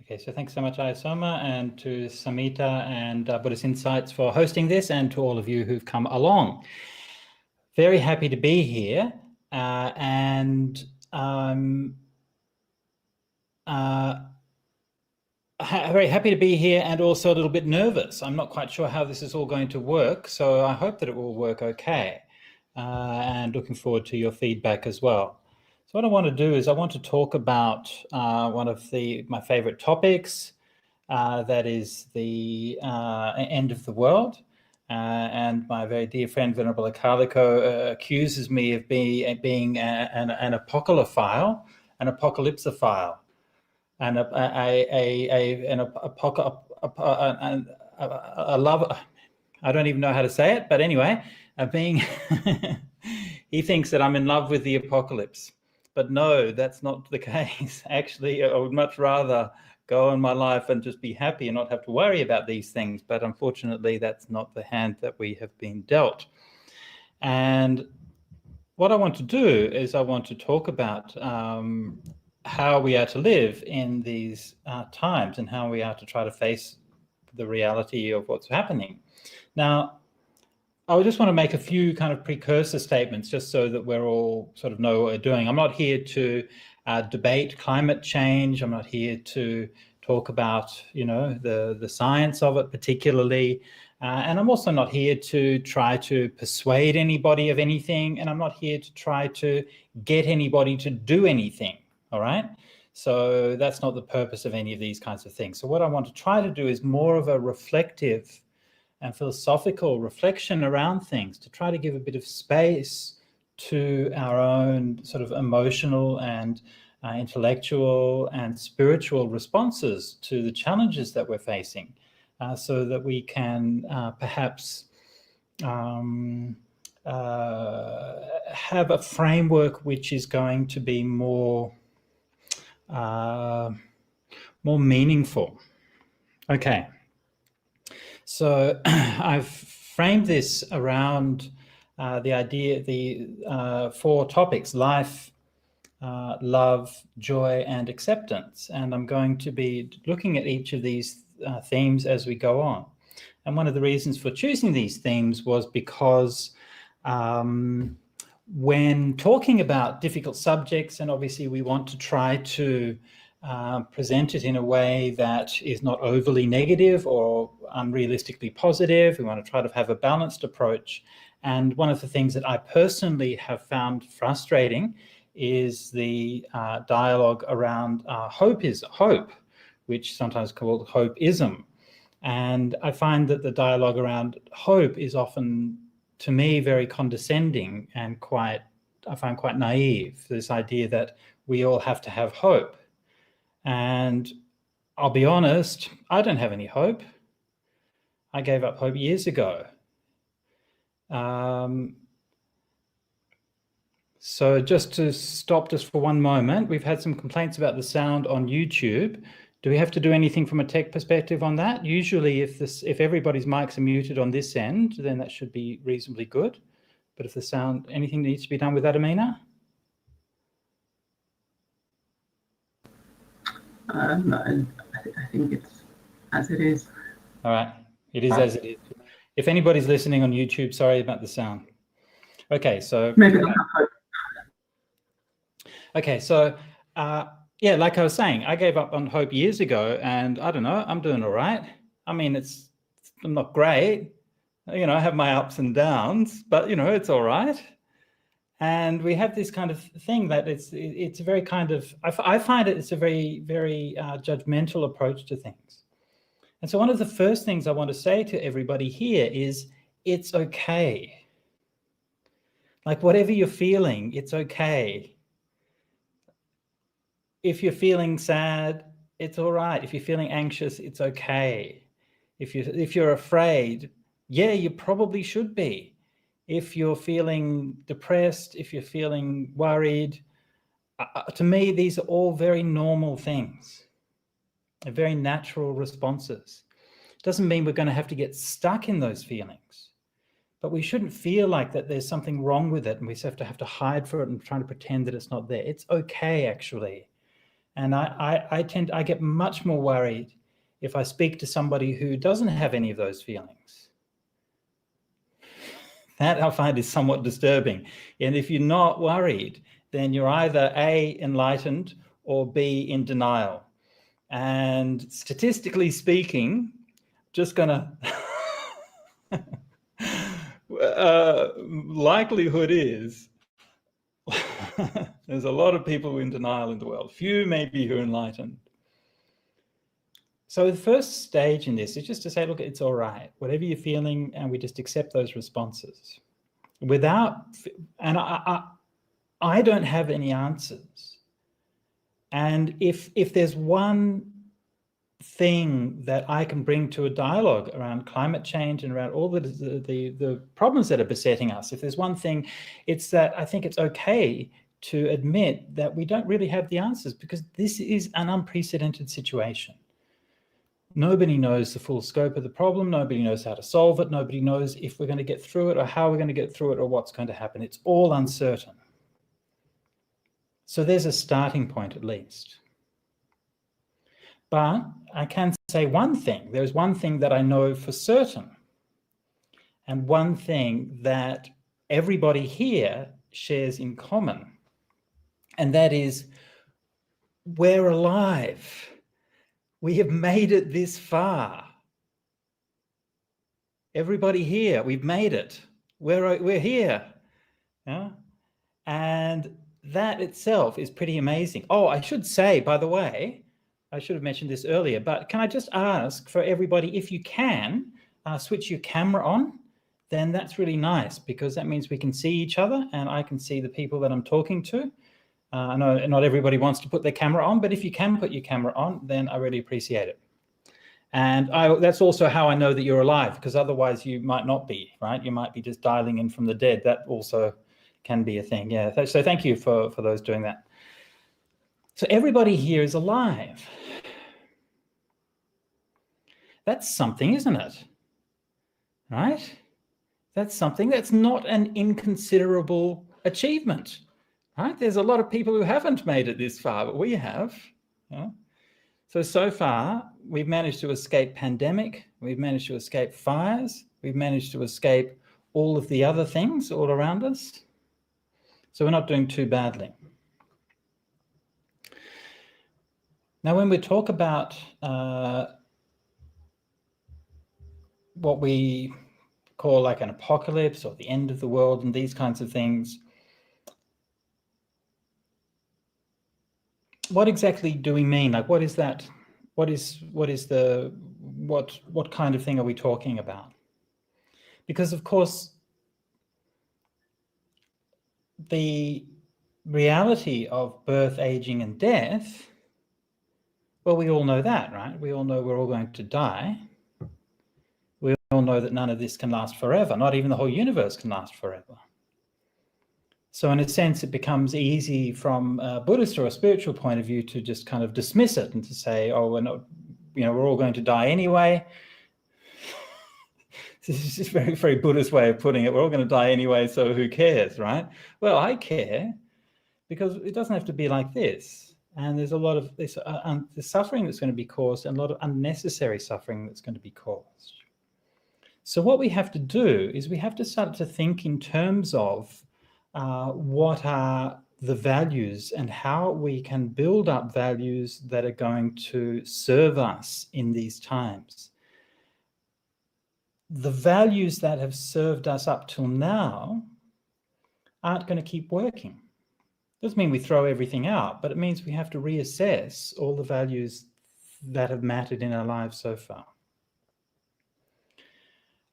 Okay, so thanks so much, Ayasoma, and to Samita and Buddhist Insights for hosting this, and to all of you who've come along. Very happy to be here, and very happy to be here, and also a little bit nervous. I'm not quite sure how this is all going to work, so I hope that it will work okay, and looking forward to your feedback as well. So what I want to do is I want to talk about one of my favorite topics, that is the end of the world. And my very dear friend Venerable Akaliko accuses me of being an apocalyphophile, an apocalypsophile, and a love. I don't even know how to say it, but anyway, being he thinks that I'm in love with the apocalypse. But no, that's not the case. Actually, I would much rather go on my life and just be happy and not have to worry about these things. But unfortunately, that's not the hand that we have been dealt. And what I want to do is I want to talk about how we are to live in these times, and how we are to try to face the reality of what's happening. Now, I just want to make a few kind of precursor statements just so that we're all sort of know what we're doing. I'm not here to debate climate change. I'm not here to talk about, the science of it particularly. And I'm also not here to try to persuade anybody of anything. And I'm not here to try to get anybody to do anything, all right? So that's not the purpose of any of these kinds of things. So what I want to try to do is more of a reflective and philosophical reflection around things, to try to give a bit of space to our own sort of emotional and intellectual and spiritual responses to the challenges that we're facing, so that we can perhaps have a framework which is going to be more meaningful. Okay. So I've framed this around the idea, the 4 topics: life, love, joy, and acceptance. And I'm going to be looking at each of these themes as we go on. And one of the reasons for choosing these themes was because when talking about difficult subjects, and obviously we want to try to present it in a way that is not overly negative or unrealistically positive. We want to try to have a balanced approach. And one of the things that I personally have found frustrating is the dialogue around hope, which sometimes called hopeism. And I find that the dialogue around hope is often, to me, very condescending and I find quite naive. This idea that we all have to have hope. And I'll be honest, I don't have any hope. I gave up hope years ago. So just to stop just for one moment, we've had some complaints about the sound on YouTube. Do we have to do anything from a tech perspective on that? Usually if everybody's mics are muted on this end, then that should be reasonably good. But if the sound, anything needs to be done with that, Amina? No, I think it's as it is. All right, it is as it is. If anybody's listening on YouTube, sorry about the sound. Okay, so maybe don't have hope. Okay, so yeah, like I was saying, I gave up on hope years ago, and I don't know, I'm doing all right. I mean, I'm not great, I have my ups and downs, but it's all right. And we have this kind of thing that it's a very kind of, I find it's a very, very judgmental approach to things. And so one of the first things I want to say to everybody here is, it's okay. Like, whatever you're feeling, it's okay. If you're feeling sad, it's all right. If you're feeling anxious, it's okay. If you're afraid, yeah, you probably should be. If you're feeling depressed, if you're feeling worried, to me, these are all very normal things, very natural responses. Doesn't mean we're going to have to get stuck in those feelings, but we shouldn't feel like that there's something wrong with it and we have to hide for it and try to pretend that it's not there. It's okay, actually. And I get much more worried if I speak to somebody who doesn't have any of those feelings. That I find is somewhat disturbing. And if you're not worried, then you're either A, enlightened, or B, in denial. And statistically speaking, just gonna likelihood is there's a lot of people in denial in the world, few maybe who are enlightened. So the first stage in this is just to say, look, it's all right, whatever you're feeling, and we just accept those responses without, and I don't have any answers. And if there's one thing that I can bring to a dialogue around climate change and around all the problems that are besetting us, if there's one thing, it's that I think it's okay to admit that we don't really have the answers, because this is an unprecedented situation. Nobody knows the full scope of the problem. Nobody knows how to solve it. Nobody knows if we're going to get through it or how we're going to get through it or what's going to happen. It's all uncertain. So there's a starting point at least. But I can say one thing. There's one thing that I know for certain, and one thing that everybody here shares in common, and that is we're alive. We have made it this far. Everybody here, we've made it. We're here. Yeah? And that itself is pretty amazing. Oh, I should say, by the way, I should have mentioned this earlier, but can I just ask for everybody, if you can, switch your camera on, then that's really nice, because that means we can see each other and I can see the people that I'm talking to. I know not everybody wants to put their camera on, but if you can put your camera on, then I really appreciate it. And that's also how I know that you're alive, because otherwise you might not be, right? You might be just dialing in from the dead. That also can be a thing. Yeah. So thank you for those doing that. So everybody here is alive. That's something, isn't it? Right? That's something. That's not an inconsiderable achievement, right? There's a lot of people who haven't made it this far, but we have. Yeah? So far, we've managed to escape pandemic. We've managed to escape fires. We've managed to escape all of the other things all around us. So we're not doing too badly. Now, when we talk about what we call like an apocalypse or the end of the world and these kinds of things, what exactly do we mean? Like, what is that? What kind of thing are we talking about? Because of course, the reality of birth, aging, and death, well, we all know that, right? We all know we're all going to die. We all know that none of this can last forever. Not even the whole universe can last forever. So in a sense, it becomes easy from a Buddhist or a spiritual point of view to just kind of dismiss it and to say, oh, we're not, we're all going to die anyway. This is just very, very Buddhist way of putting it. We're all going to die anyway, so who cares, right? Well, I care, because it doesn't have to be like this. And there's a lot of this the suffering that's going to be caused, and a lot of unnecessary suffering that's going to be caused. So what we have to do is we have to start to think in terms of what are the values and how we can build up values that are going to serve us in these times. The values that have served us up till now aren't going to keep working. Doesn't mean we throw everything out, but it means we have to reassess all the values that have mattered in our lives so far.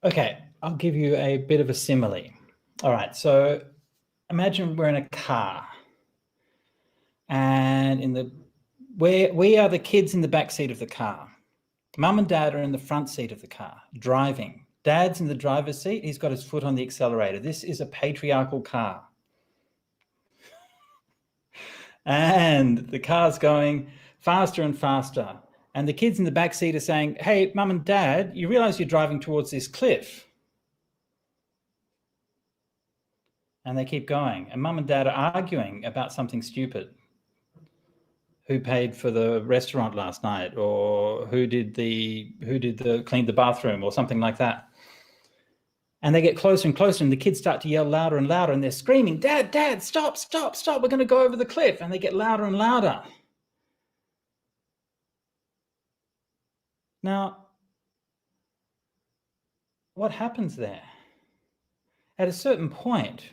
Okay, I'll give you a bit of a simile. All right, so imagine we're in a car, and we are the kids in the back seat of the car. Mum and Dad are in the front seat of the car, driving. Dad's in the driver's seat. He's got his foot on the accelerator. This is a patriarchal car. And the car's going faster and faster. And the kids in the back seat are saying, hey, Mum and Dad, you realize you're driving towards this cliff. And they keep going. And Mum and Dad are arguing about something stupid. who paid for the restaurant last night, or who cleaned the bathroom, or something like that. And they get closer and closer, and the kids start to yell louder and louder, and they're screaming, "Dad, Dad, stop, stop, stop, we're going to go over the cliff." And they get louder and louder. Now, what happens there? At a certain point,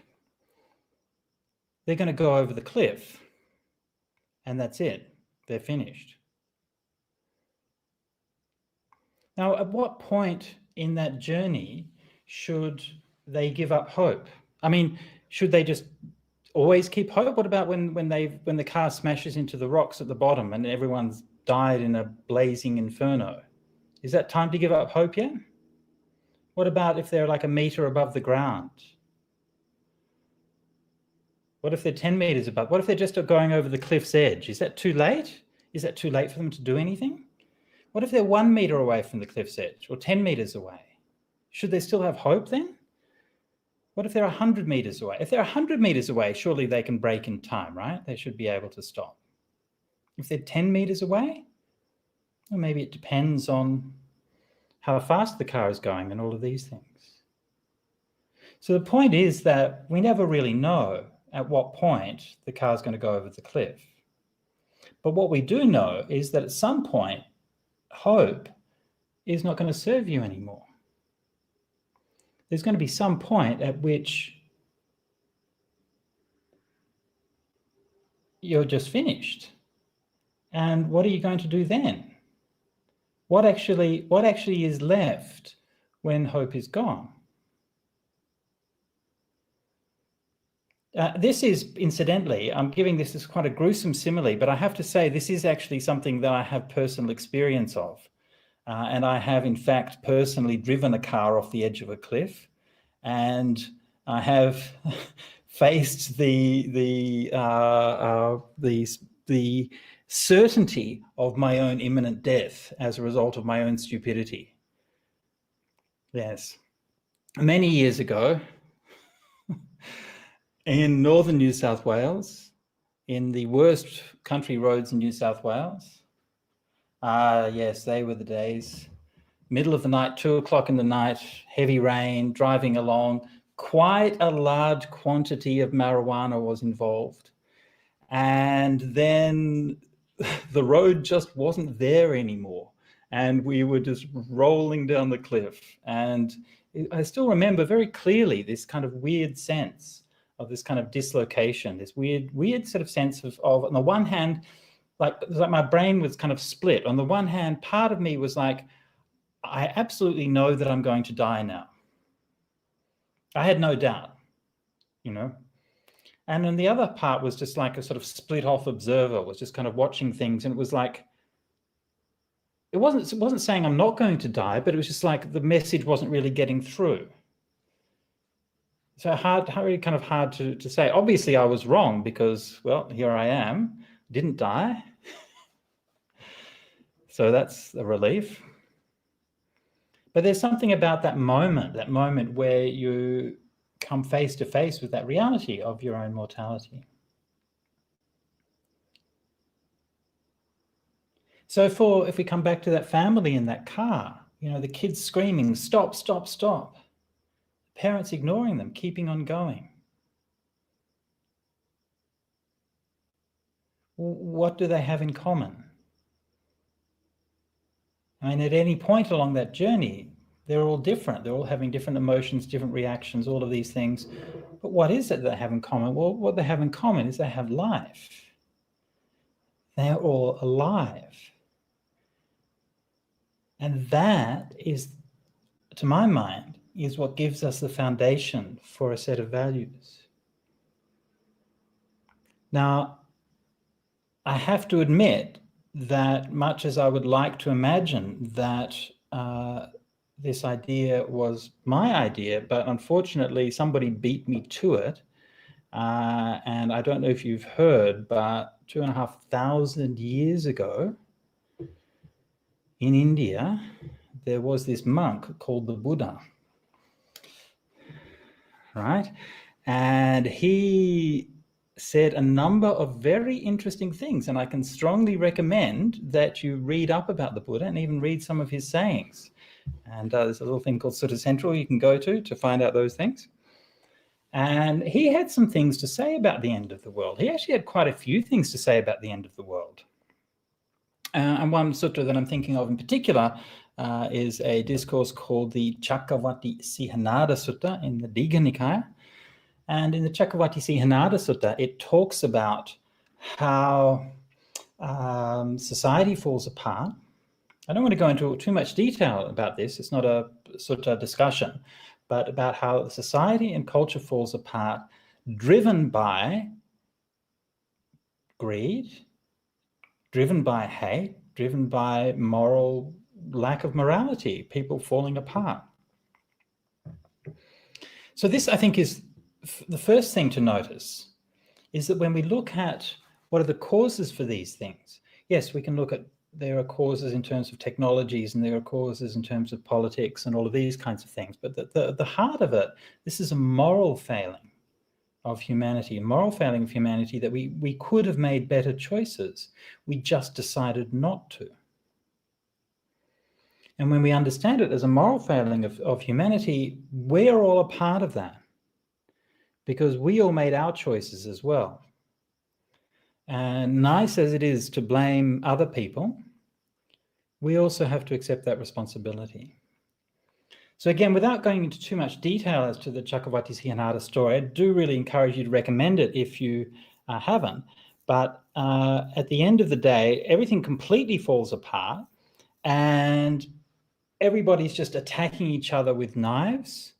they're going to go over the cliff, and that's it. They're finished. Now, at what point in that journey should they give up hope? I mean, should they just always keep hope? What about when the car smashes into the rocks at the bottom and everyone's died in a blazing inferno? Is that time to give up hope yet? What about if they're like a meter above the ground? What if they're 10 meters above? What if they're just going over the cliff's edge? Is that too late? Is that too late for them to do anything? What if they're 1 meter away from the cliff's edge, or 10 meters away? Should they still have hope then? What if they're 100 meters away? If they're 100 meters away, surely they can brake in time, right? They should be able to stop. If they're 10 meters away, well, maybe it depends on how fast the car is going and all of these things. So the point is that we never really know at what point the car is going to go over the cliff. But what we do know is that at some point, hope is not going to serve you anymore. There's going to be some point at which you're just finished. And what are you going to do then? What actually is left when hope is gone? This is, incidentally, I'm giving this as quite a gruesome simile, but I have to say this is actually something that I have personal experience of. And I have, in fact, personally driven a car off the edge of a cliff, and I have faced the certainty of my own imminent death as a result of my own stupidity. Yes. Many years ago, in northern New South Wales, in the worst country roads in New South Wales. Yes, they were the days. Middle of the night, 2 o'clock in the night, heavy rain, driving along. Quite a large quantity of marijuana was involved. And then the road just wasn't there anymore. And we were just rolling down the cliff. And I still remember very clearly this kind of weird sense of this kind of dislocation, this weird sort of sense of on the one hand, like my brain was kind of split. On the one hand, part of me was like, I absolutely know that I'm going to die now. I had no doubt, you know. And then the other part was just like a sort of split off observer, was just kind of watching things. And it was like, it wasn't saying I'm not going to die, but it was just like the message wasn't really getting through. So really kind of hard to say. Obviously, I was wrong because, well, here I am, didn't die. So that's a relief. But there's something about that moment where you come face to face with that reality of your own mortality. So if we come back to that family in that car, you know, the kids screaming, "Stop, stop, stop." Parents ignoring them, keeping on going. What do they have in common? I mean, at any point along that journey, they're all different. They're all having different emotions, different reactions, all of these things. But what is it they have in common? Well, what they have in common is they have life. They're all alive. And that is, to my mind, is what gives us the foundation for a set of values. Now, I have to admit that much as I would like to imagine that this idea was my idea, but unfortunately somebody beat me to it. And I don't know if you've heard, but 2,500 years ago in India, there was this monk called the Buddha, right? And he said a number of very interesting things, and I can strongly recommend that you read up about the Buddha and even read some of his sayings. And there's a little thing called Sutta Central you can go to find out those things. And he had some things to say about the end of the world. He actually had quite a few things to say about the end of the world. And one sutta that I'm thinking of in particular is a discourse called the Cakkavatti Sihanada Sutta in the Digha Nikaya. And in the Cakkavatti Sihanada Sutta, it talks about how society falls apart. I don't want to go into too much detail about this. It's not a sutta discussion, but about how society and culture falls apart, driven by greed, driven by hate, driven by lack of morality, people falling apart. So this, I think, is the first thing to notice, is that when we look at what are the causes for these things, yes, we can look at there are causes in terms of technologies and there are causes in terms of politics and all of these kinds of things. But the heart of it, this is a moral failing of humanity, a moral failing of humanity that we could have made better choices. We just decided not to. And when we understand it as a moral failing of humanity, we're all a part of that because we all made our choices as well. And nice as it is to blame other people, we also have to accept that responsibility. So again, without going into too much detail as to the Cakkavatti Sihanada story, I do really encourage you to recommend it if you haven't. But at the end of the day, everything completely falls apart and everybody's just attacking each other with knives,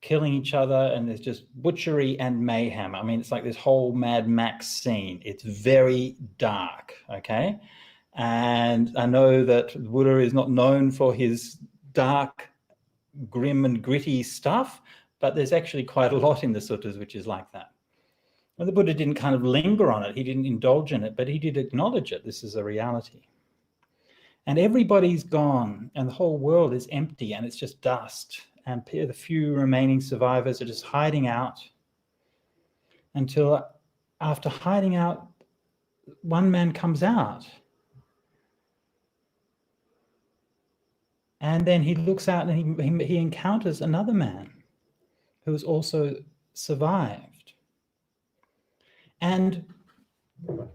killing each other, and there's just butchery and mayhem. I mean, it's like this whole Mad Max scene. It's very dark, okay? And I know that Buddha is not known for his dark, grim and gritty stuff, but there's actually quite a lot in the suttas which is like that. And the Buddha didn't kind of linger on it. He didn't indulge in it, but he did acknowledge it. This is a reality. And everybody's gone and the whole world is empty and it's just dust. And the few remaining survivors are just hiding out until after hiding out, one man comes out. And then he looks out and he encounters another man who has also survived. And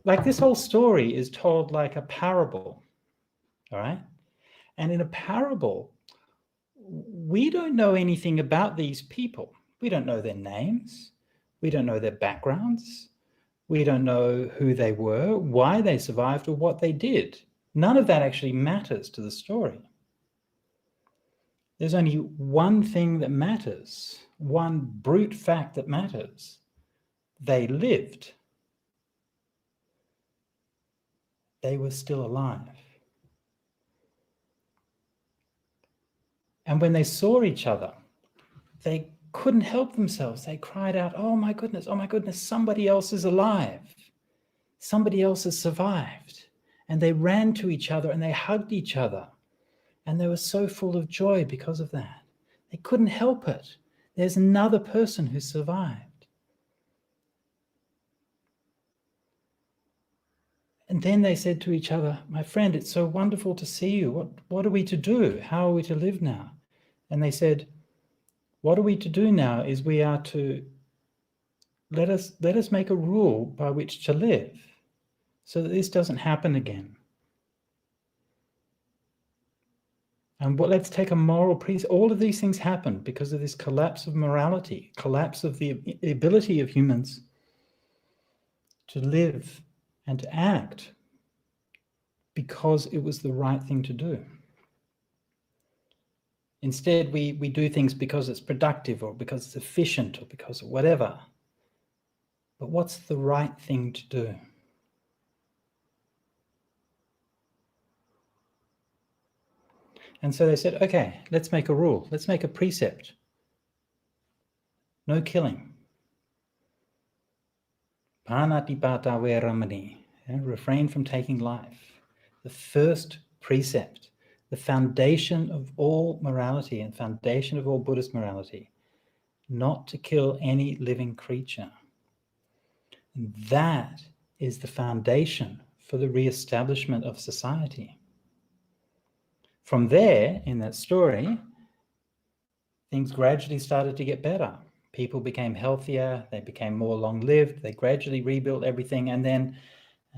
like this whole story is told like a parable, all right? And in a parable, we don't know anything about these people. We don't know their names. We don't know their backgrounds. We don't know who they were, why they survived, or what they did. None of that actually matters to the story. There's only one thing that matters, one brute fact that matters. They lived. They were still alive. And when they saw each other, they couldn't help themselves. They cried out, oh my goodness, somebody else is alive. Somebody else has survived. And they ran to each other and they hugged each other. And they were so full of joy because of that. They couldn't help it. There's another person who survived. And then they said to each other, my friend, it's so wonderful to see you. What are we to do? How are we to live now? And they said, what are we to do now is we are to let us make a rule by which to live so that this doesn't happen again. And let's take a moral precept. All of these things happen because of this collapse of morality, collapse of the ability of humans to live and to act because it was the right thing to do. Instead, we do things because it's productive or because it's efficient or because of whatever. But what's the right thing to do? And so they said, okay, let's make a rule. Let's make a precept. No killing. Panatipata veramani. Refrain from taking life. The first precept, the foundation of all morality and foundation of all Buddhist morality, not to kill any living creature. And that is the foundation for the re-establishment of society. From there, in that story, things gradually started to get better. People became healthier, they became more long-lived, they gradually rebuilt everything, and then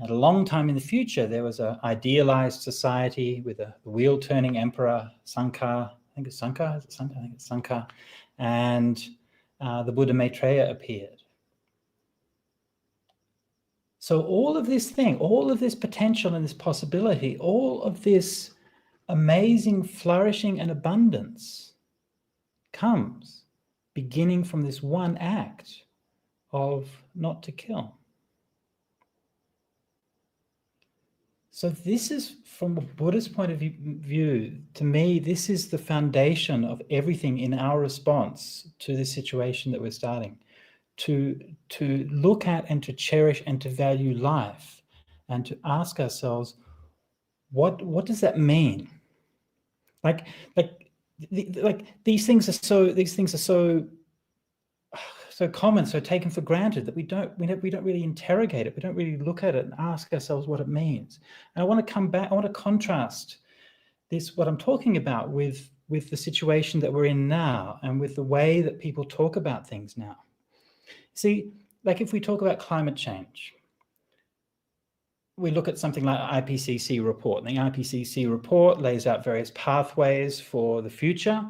at a long time in the future, there was an idealized society with a wheel-turning emperor, Sankar, I think it's Sankar, is it Sankar? I think it's Sankar, and the Buddha Maitreya appeared. So all of this thing, all of this potential and this possibility, all of this amazing flourishing and abundance comes beginning from this one act of not to kill. So this is, from a Buddhist point of view, to me, this is the foundation of everything in our response to this situation that we're starting. To look at and to cherish and to value life, and to ask ourselves, what does that mean? Like these things are so common, so taken for granted, that we don't really interrogate it. We don't really look at it and ask ourselves what it means. And I want to come back. I want to contrast this, what I'm talking about, with the situation that we're in now, and with the way that people talk about things now. See, like if we talk about climate change, we look at something like IPCC report. And the IPCC report lays out various pathways for the future,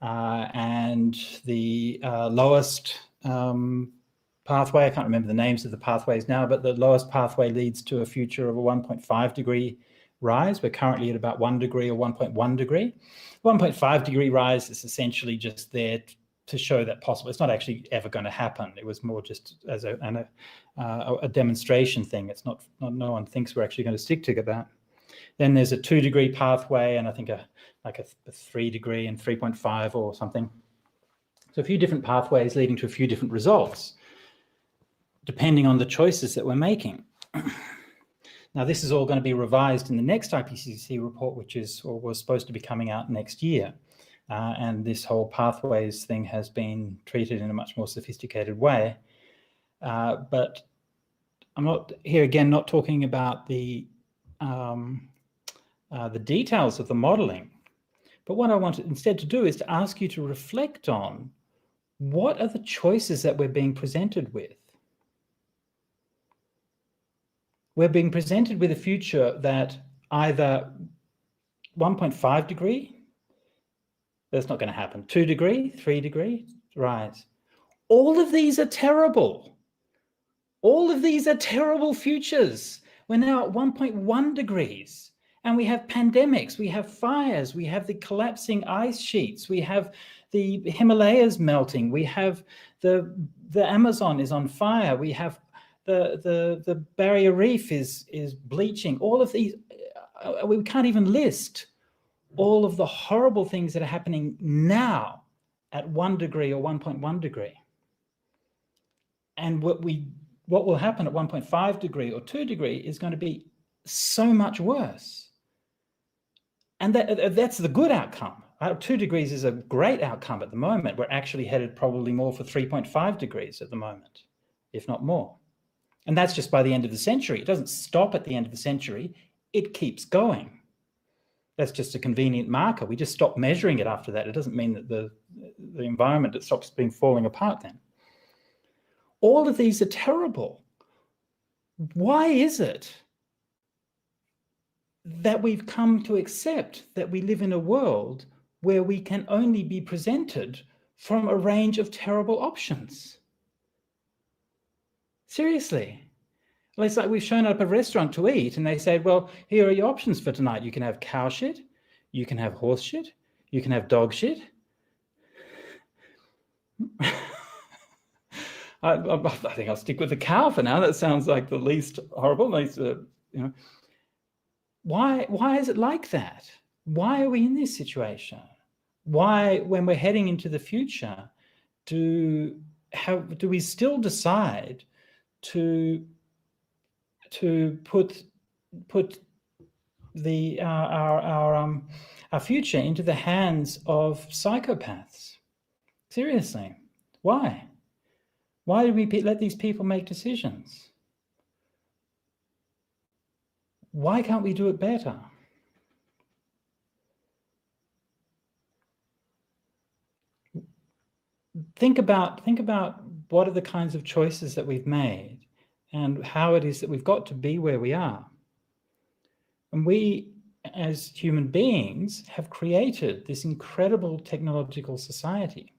and the lowest pathway, I can't remember the names of the pathways now, but the lowest pathway leads to a future of a 1.5 degree rise. We're currently at about 1 degree or 1.1 degree. 1.5 degree rise is essentially just there to show that possible. It's not actually ever going to happen. It was more just as a demonstration thing. It's not, no one thinks we're actually going to stick to that. Then there's a 2 degree pathway, and I think a 3 degree and 3.5 or something. So a few different pathways leading to a few different results, depending on the choices that we're making. Now, this is all going to be revised in the next IPCC report, which is, or was supposed to be coming out next year. And this whole pathways thing has been treated in a much more sophisticated way. But I'm not here again, not talking about the details of the modeling. But what I want instead to do is to ask you to reflect on, what are the choices that we're being presented with? We're being presented with a future that either 1.5 degree, that's not going to happen, 2 degree, 3 degree rise. All of these are terrible. All of these are terrible futures. We're now at 1.1 degrees, and we have pandemics, we have fires, we have the collapsing ice sheets, we have the Himalayas melting, we have the Amazon is on fire, we have the barrier reef is bleaching. All of these, we can't even list all of the horrible things that are happening now at 1 degree or 1.1 degree. And what will happen at 1.5 degree or 2 degree is going to be so much worse. And that's the good outcome. 2 degrees is a great outcome at the moment. We're actually headed probably more for 3.5 degrees at the moment, if not more. And that's just by the end of the century. It doesn't stop at the end of the century. It keeps going. That's just a convenient marker. We just stop measuring it after that. It doesn't mean that the environment, it stops being falling apart then. All of these are terrible. Why is it that we've come to accept that we live in a world where we can only be presented from a range of terrible options? Seriously. Well, it's like we've shown up at a restaurant to eat and they said, well, here are your options for tonight. You can have cow shit, you can have horse shit, you can have dog shit. I think I'll stick with the cow for now. That sounds like the least horrible. Least, Why is it like that? Why are we in this situation? Why, when we're heading into the future, do we still decide to put our future into the hands of psychopaths? Seriously, why? Why do we let these people make decisions? Why can't we do it better? Think about what are the kinds of choices that we've made and how it is that we've got to be where we are. And we, as human beings, have created this incredible technological society.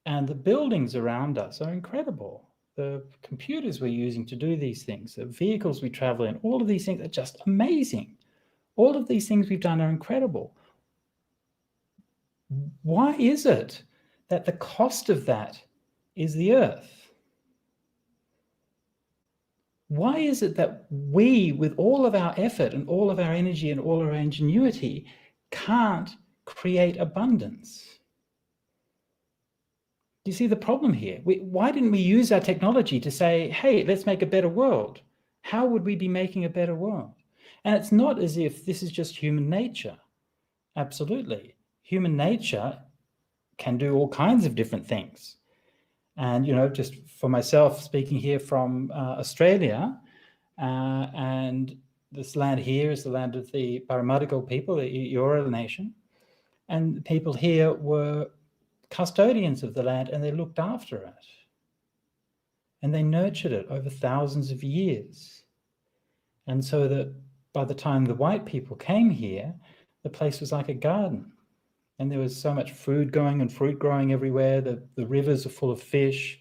And the buildings around us are incredible. The computers we're using to do these things, the vehicles we travel in, all of these things are just amazing. All of these things we've done are incredible. Why is it that the cost of that is the earth? Why is it that we, with all of our effort and all of our energy and all of our ingenuity, can't create abundance? Do you see the problem here? Why didn't we use our technology to say, hey, let's make a better world? How would we be making a better world? And it's not as if this is just human nature. Absolutely. Human nature can do all kinds of different things. And, you know, just for myself, speaking here from Australia, and this land here is the land of the Permaculture people, the Eora nation. And the people here were custodians of the land, and they looked after it. And they nurtured it over thousands of years. And so that by the time the white people came here, the place was like a garden. And there was so much food going and fruit growing everywhere. The rivers are full of fish.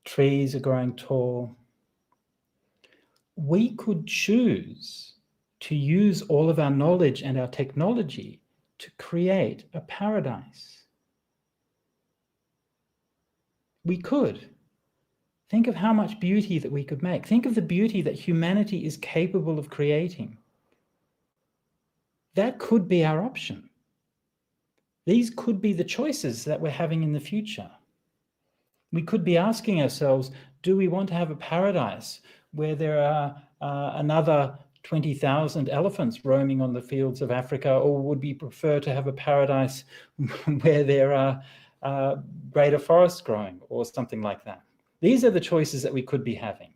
Trees are growing tall. We could choose to use all of our knowledge and our technology to create a paradise. We could. Think of how much beauty that we could make. Think of the beauty that humanity is capable of creating. That could be our option. These could be the choices that we're having in the future. We could be asking ourselves, do we want to have a paradise where there are another 20,000 elephants roaming on the fields of Africa, or would we prefer to have a paradise where there are greater forests growing, or something like that? These are the choices that we could be having.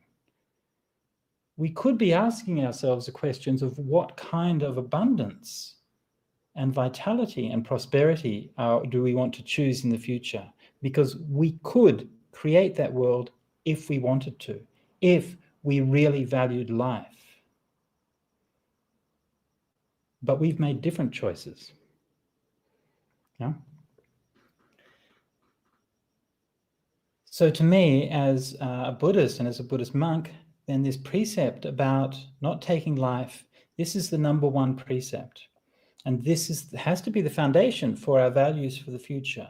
We could be asking ourselves the questions of what kind of abundance and vitality and prosperity do we want to choose in the future? Because we could create that world if we wanted to, if we really valued life. But we've made different choices. Yeah? So to me, as a Buddhist and as a Buddhist monk, then this precept about not taking life, this is the number one precept. And this has to be the foundation for our values for the future.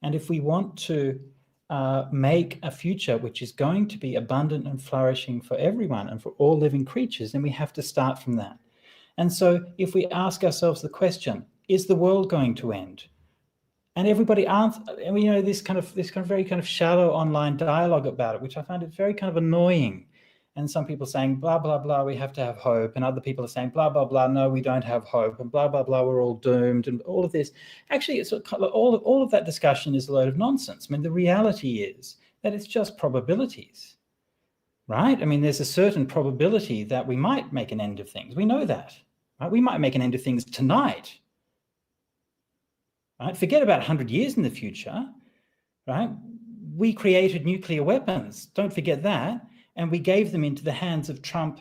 And if we want to make a future which is going to be abundant and flourishing for everyone and for all living creatures, then we have to start from that. And so if we ask ourselves the question, is the world going to end? And everybody answers, you know, this kind of very kind of shallow online dialogue about it, which I find it very kind of annoying. And some people saying, blah, blah, blah, we have to have hope. And other people are saying, blah, blah, blah, no, we don't have hope. And blah, blah, blah, we're all doomed. And all of this. Actually, it's all of that discussion is a load of nonsense. I mean, the reality is that it's just probabilities, right? I mean, there's a certain probability that we might make an end of things. We know that, right? We might make an end of things tonight, right? Forget about 100 years in the future, right? We created nuclear weapons. Don't forget that. And we gave them into the hands of Trump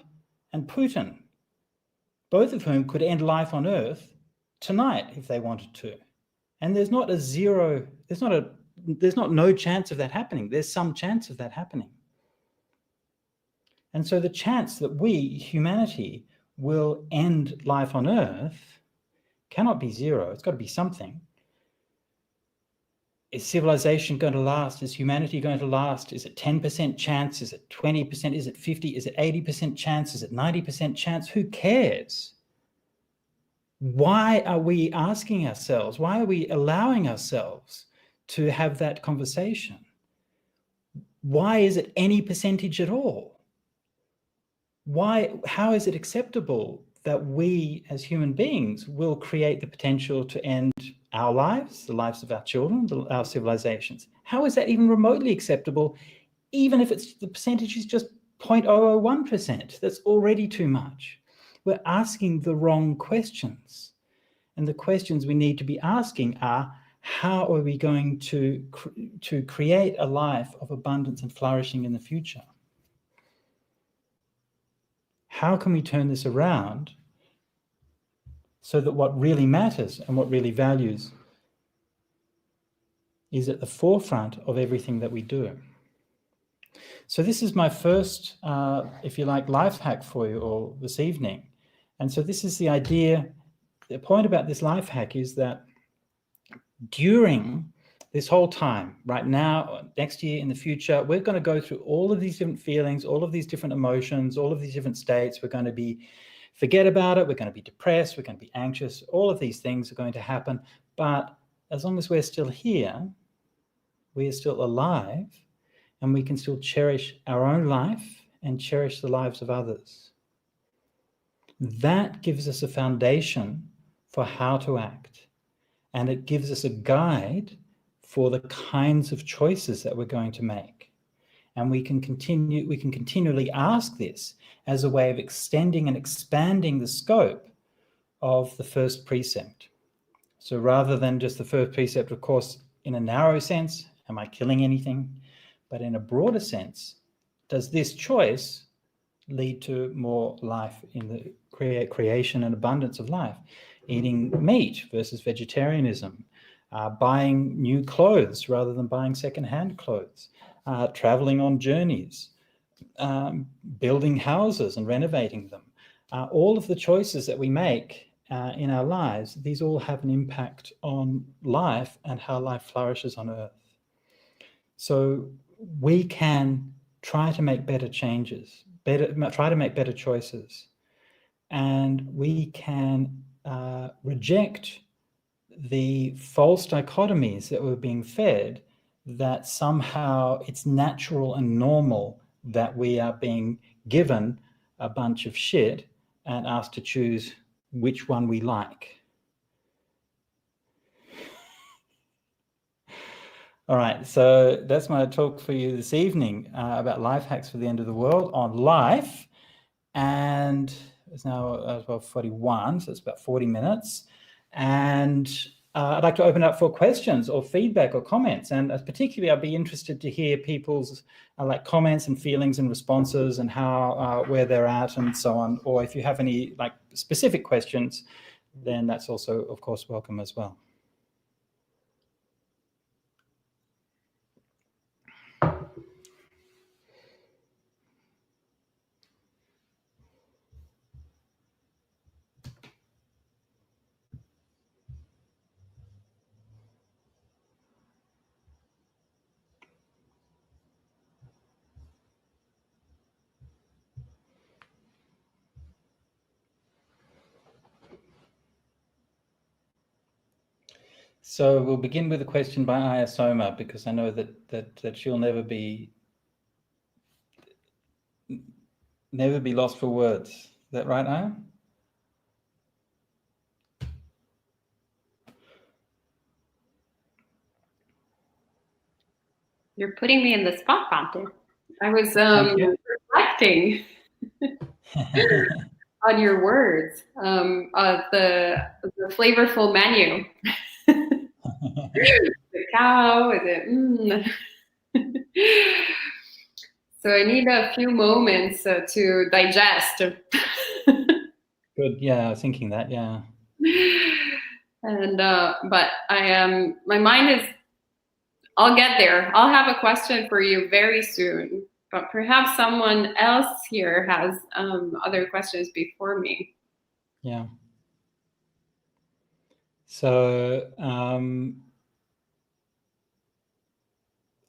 and Putin, both of whom could end life on Earth tonight if they wanted to. And there's not no chance of that happening. There's some chance of that happening. And so the chance that we, humanity, will end life on Earth cannot be zero. It's got to be something. Is civilization going to last? Is humanity going to last? Is it 10% chance? Is it 20%? Is it 50? Is it 80% chance? Is it 90% chance? Who cares? Why are we asking ourselves? Why are we allowing ourselves to have that conversation? Why is it any percentage at all? How is it acceptable that we as human beings will create the potential to end our lives, the lives of our children, our civilizations? How is that even remotely acceptable, even if the percentage is just 0.001%. That's already too much. We're asking the wrong questions. And the questions we need to be asking are, how are we going to create a life of abundance and flourishing in the future? How can we turn this around so that what really matters and what really values is at the forefront of everything that we do? So this is my first, if you like, life hack for you all this evening. And so this is the idea. The point about this life hack is that during this whole time, right now, next year, in the future, we're going to go through all of these different feelings, all of these different emotions, all of these different states. We're going to be, forget about it. We're going to be depressed. We're going to be anxious. All of these things are going to happen. But as long as we're still here, we are still alive, and we can still cherish our own life and cherish the lives of others. That gives us a foundation for how to act. And it gives us a guide for the kinds of choices that we're going to make. And we can continually ask this as a way of extending and expanding the scope of the first precept. So rather than just the first precept, of course, in a narrow sense, am I killing anything? But in a broader sense, does this choice lead to more life in the creation and abundance of life? Eating meat versus vegetarianism, buying new clothes rather than buying secondhand clothes, traveling on journeys, building houses and renovating them. All of the choices that we make in our lives, these all have an impact on life and how life flourishes on earth. So we can try to make better changes, try to make better choices, and we can reject the false dichotomies that we're being fed, that somehow it's natural and normal that we are being given a bunch of shit and asked to choose which one we like. All right, so that's my talk for you this evening about life hacks for the end of the world on life. And it's now 12:41, so it's about 40 minutes. And I'd like to open up for questions or feedback or comments. And particularly, I'd be interested to hear people's like comments and feelings and responses and how, where they're at and so on. Or if you have any like specific questions, then that's also, of course, welcome as well. So we'll begin with a question by Ayasoma, because I know that she'll never be lost for words. Is that right, Aya? You're putting me in the spot, Bhante. I was reflecting on your words, the flavorful menu. The cow, is it? So I need a few moments to digest. Good. Yeah, I was thinking that. Yeah. And but I am. My mind is. I'll get there. I'll have a question for you very soon. But perhaps someone else here has other questions before me. Yeah. So,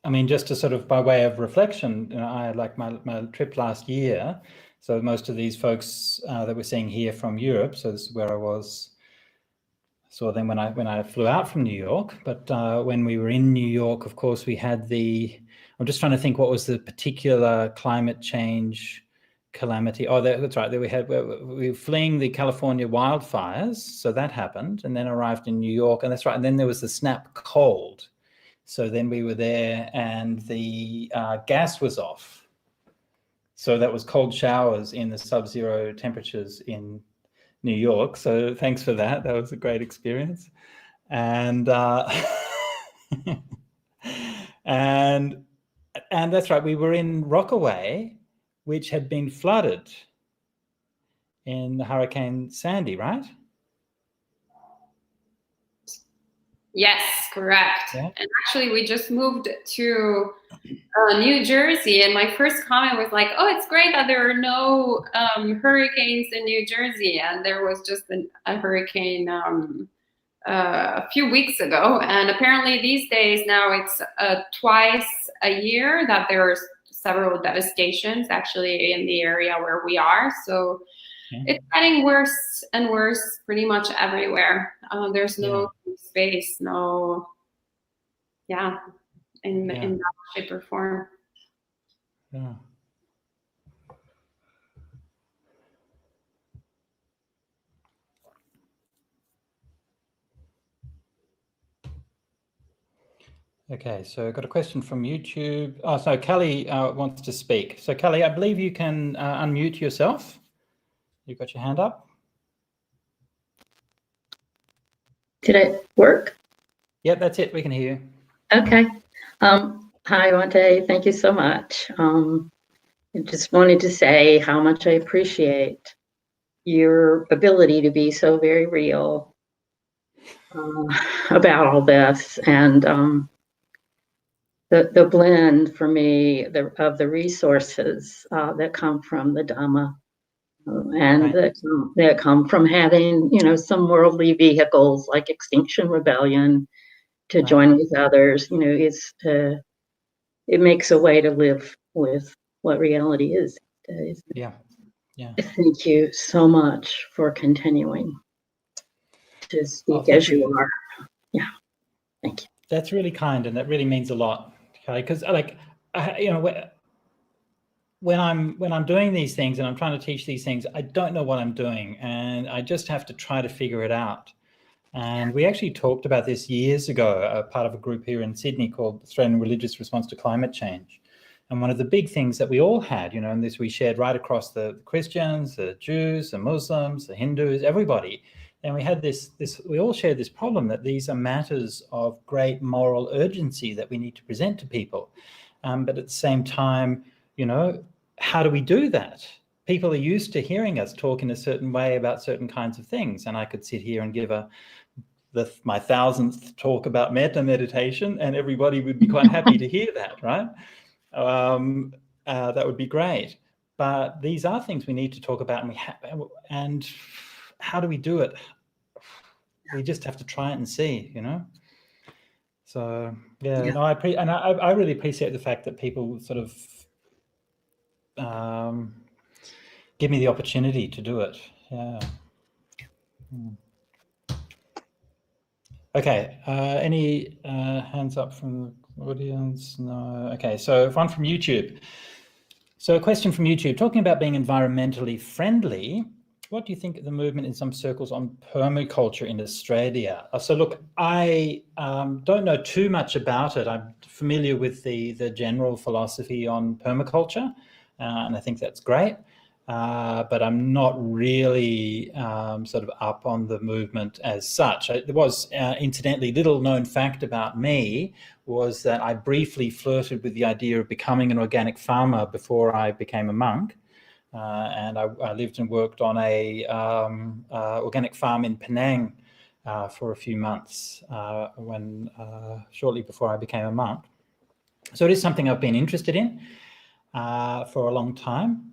I mean, just to sort of by way of reflection, you know, I like my trip last year. So most of these folks that we're seeing here from Europe. So this is where I was. Saw them when I flew out from New York. But when we were in New York, of course, we had the. I'm just trying to think what was the particular climate change calamity. Oh, that's right. There we were fleeing the California wildfires, so that happened, and then arrived in New York, and that's right. And then there was the snap cold. So then we were there, and the gas was off. So that was cold showers in the sub-zero temperatures in New York. So thanks for that. That was a great experience. And and that's right. We were in Rockaway, which had been flooded in Hurricane Sandy, right? Yes, correct. Yeah. And actually, we just moved to New Jersey, and my first comment was like, "Oh, it's great that there are no hurricanes in New Jersey," and there was just a hurricane a few weeks ago. And apparently, these days now it's twice a year that there are several devastations actually in the area where we are. So. It's getting worse and worse pretty much everywhere. There's no space, in that shape or form. Yeah. Okay, so I've got a question from YouTube. Oh, so Kelly wants to speak. So Kelly, I believe you can unmute yourself. You've got your hand up. Did it work? Yep, that's it. We can hear you. Okay. Hi, Bhante. Thank you so much. I just wanted to say how much I appreciate your ability to be so very real about all this, and the blend for me of the resources that come from the Dhamma and Right. that come from having, some worldly vehicles like Extinction Rebellion to join with others. It makes a way to live with what reality is. Yeah. Thank you so much for continuing to speak as you are. Yeah, thank you. That's really kind, and that really means a lot, Kelly. Because, when I'm doing these things and I'm trying to teach these things, I don't know what I'm doing, and I just have to try to figure it out. And we actually talked about this years ago, part of a group here in Sydney called Australian Religious Response to Climate Change. And one of the big things that we all had, and this we shared right across the Christians, the Jews, the Muslims, the Hindus, everybody. And we had we all shared this problem that these are matters of great moral urgency that we need to present to people. But at the same time, how do we do that? People are used to hearing us talk in a certain way about certain kinds of things. And I could sit here and give my 1000th talk about metta meditation, and everybody would be quite happy to hear that, right? That would be great. But these are things we need to talk about, and how do we do it? We just have to try it and see, So I really appreciate the fact that people sort of give me the opportunity to do it. Yeah. Okay. Any hands up from the audience? No. Okay. So one from YouTube. So a question from YouTube, talking about being environmentally friendly. What do you think of the movement in some circles on permaculture in Australia? So look, I don't know too much about it. I'm familiar with the general philosophy on permaculture, and I think that's great. But I'm not really sort of up on the movement as such. There was, incidentally, little known fact about me was that I briefly flirted with the idea of becoming an organic farmer before I became a monk. And I lived and worked on a organic farm in Penang for a few months shortly before I became a monk. So it is something I've been interested in for a long time.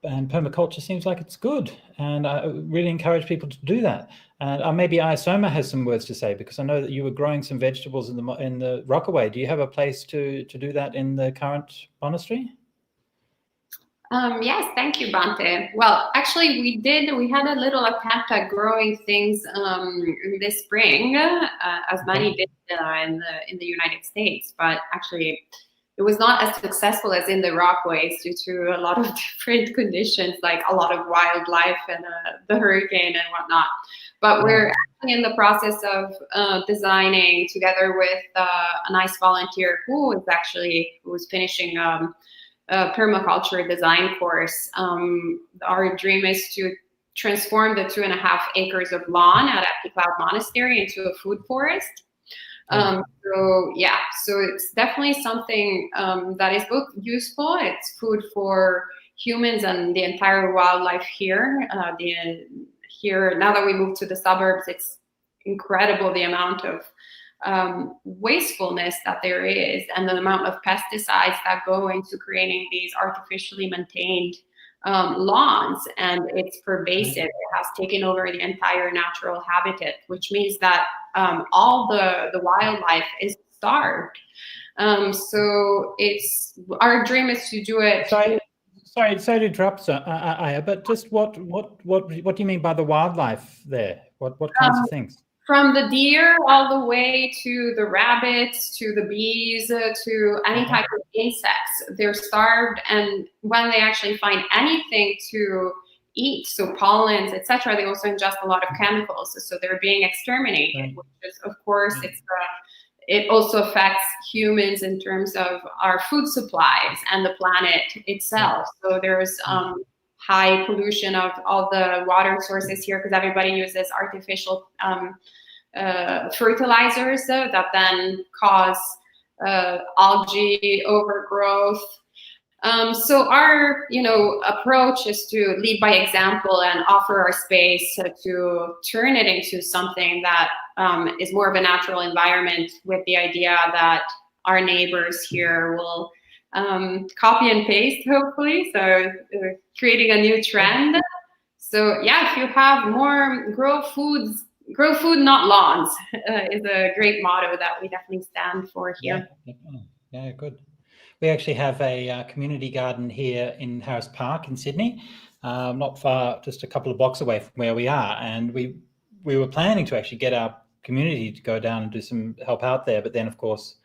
And permaculture seems like it's good, and I really encourage people to do that. And maybe Ayasoma has some words to say, because I know that you were growing some vegetables in the Rockaway. Do you have a place to do that in the current monastery? Yes, thank you, Bhante. Well, actually, we had a little attempt at growing things this spring, as many did in the United States, but actually it was not as successful as in the Rockaways due to a lot of different conditions, like a lot of wildlife and the hurricane and whatnot. But we're actually in the process of designing together with a nice volunteer who was finishing permaculture design course. Our dream is to transform the 2.5 acres of lawn at Empty Cloud Monastery into a food forest. So yeah, so it's definitely something that is both useful. It's food for humans and the entire wildlife here. Here, now that we moved to the suburbs, it's incredible the amount of wastefulness that there is, and the amount of pesticides that go into creating these artificially maintained lawns, and it's pervasive. It has taken over the entire natural habitat, which means that all the wildlife is starved. So it's our dream is to do it. Sorry to interrupt, Aya, but just what do you mean by the wildlife there? What kinds of things? From the deer all the way to the rabbits, to the bees, to any type of insects. They're starved, and when they actually find anything to eat, so pollens, etc., they also ingest a lot of chemicals. So they're being exterminated, which is, of course, it also affects humans in terms of our food supplies and the planet itself. So there's high pollution of all the water sources here because everybody uses artificial fertilizers that then cause algae overgrowth. So our, approach is to lead by example and offer our space to turn it into something that is more of a natural environment, with the idea that our neighbors here will copy and paste, hopefully. So creating a new trend. So yeah, if you have more grow food, not lawns, is a great motto that we definitely stand for here. Yeah, good. We actually have a community garden here in Harris Park in Sydney, not far, just a couple of blocks away from where we are. And we were planning to actually get our community to go down and do some help out there. But then, of course,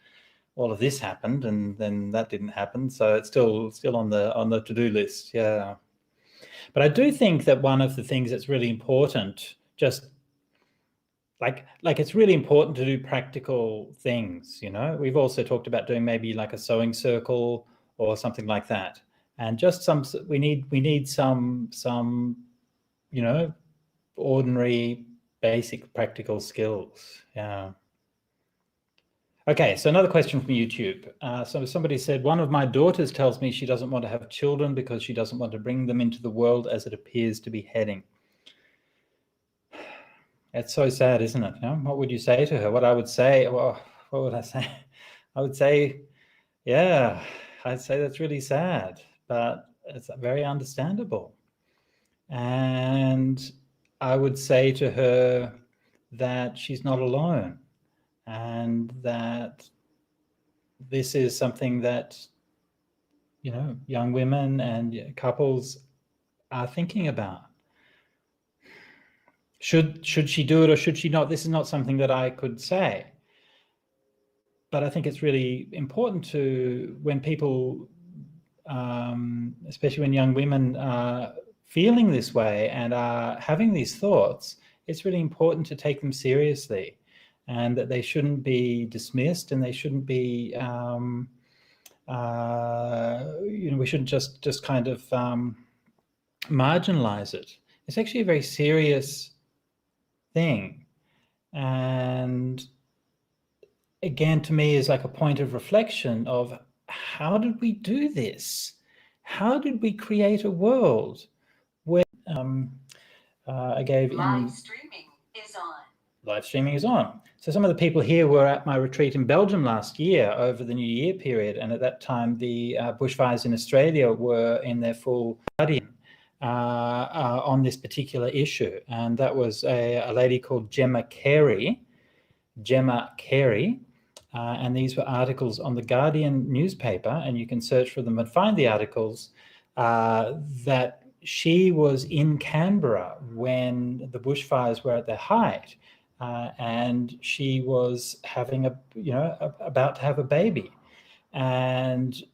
all of this happened, and then that didn't happen. So it's still on the to-do list. Yeah. But I do think that one of the things that's really important, just like it's really important to do practical things, We've also talked about doing maybe like a sewing circle or something like that. And just we need some ordinary basic practical skills. Yeah. Okay, so another question from YouTube. So somebody said, one of my daughters tells me she doesn't want to have children because she doesn't want to bring them into the world as it appears to be heading. It's so sad, isn't it? What would you say to her? What I would say, well, what would I say? I would say, yeah, I'd say that's really sad, but it's very understandable. And I would say to her that she's not alone, and that this is something that, young women and couples are thinking about. Should she do it or should she not? This is not something that I could say. But I think it's really important to, when people, especially when young women are feeling this way and are having these thoughts, it's really important to take them seriously, and that they shouldn't be dismissed, and they shouldn't be, we shouldn't just kind of marginalize it. It's actually a very serious thing, and again, to me, is like a point of reflection of how did we do this? How did we create a world where I gave live streaming is on. Live streaming is on. So some of the people here were at my retreat in Belgium last year over the New Year period, and at that time the bushfires in Australia were in their full guardian on this particular issue, and that was a lady called Gemma Carey, and these were articles on the Guardian newspaper, and you can search for them and find the articles, that she was in Canberra when the bushfires were at their height, and she was having about to have a baby, and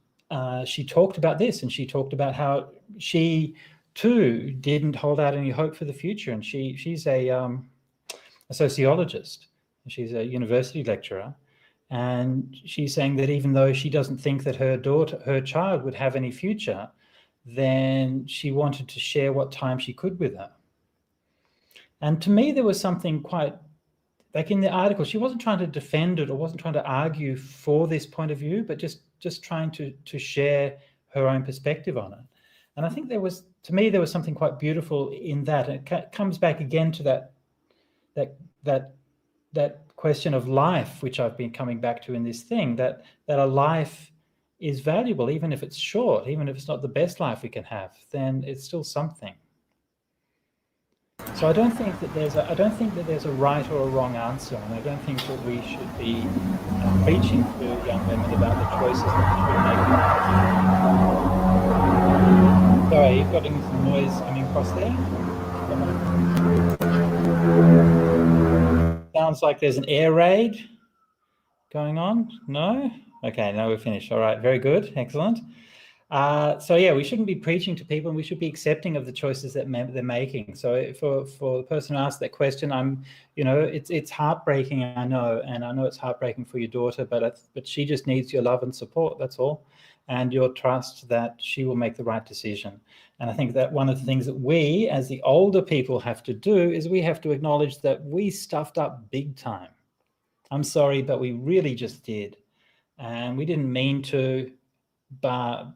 she talked about this, and she talked about how she too didn't hold out any hope for the future, and she's a sociologist. She's a university lecturer, And she's saying that even though she doesn't think that her child would have any future, then she wanted to share what time she could with her. And to me, there was something quite, like in the article, she wasn't trying to defend it or wasn't trying to argue for this point of view, but just trying to share her own perspective on it. And I think there was, to me, there was something quite beautiful in that. And it comes back again to that question of life, which I've been coming back to in this thing, that a life is valuable, even if it's short, even if it's not the best life we can have, then it's still something. So I don't think that there's a right or a wrong answer, and I don't think that we should be preaching to young women about the choices that they should make. Sorry, you've got some noise coming across there. Sounds like there's an air raid going on. No? Okay, now we're finished. All right, very good, excellent. So yeah, we shouldn't be preaching to people, and we should be accepting of the choices that they're making. So for the person who asked that question, it's heartbreaking, I know, and I know it's heartbreaking for your daughter, but she just needs your love and support, that's all, and your trust that she will make the right decision. And I think that one of the things that we, as the older people, have to do is we have to acknowledge that we stuffed up big time. I'm sorry, but we really just did, and we didn't mean to, but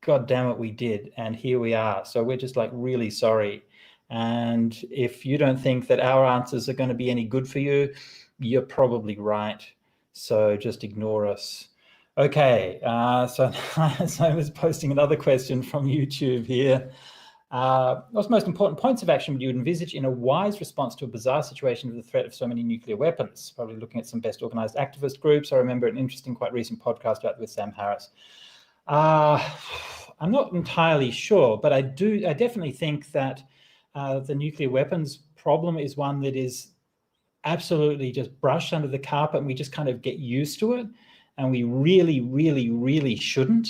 God damn it, we did, and here we are. So we're just like really sorry. And if you don't think that our answers are going to be any good for you, you're probably right. So just ignore us. Okay, so I was posting another question from YouTube here. What's the most important points of action would you envisage in a wise response to a bizarre situation with the threat of so many nuclear weapons? Probably looking at some best organized activist groups. I remember an interesting, quite recent podcast about with Sam Harris. I'm not entirely sure, but I definitely think that the nuclear weapons problem is one that is absolutely just brushed under the carpet, and we just kind of get used to it, and we really, really, really shouldn't.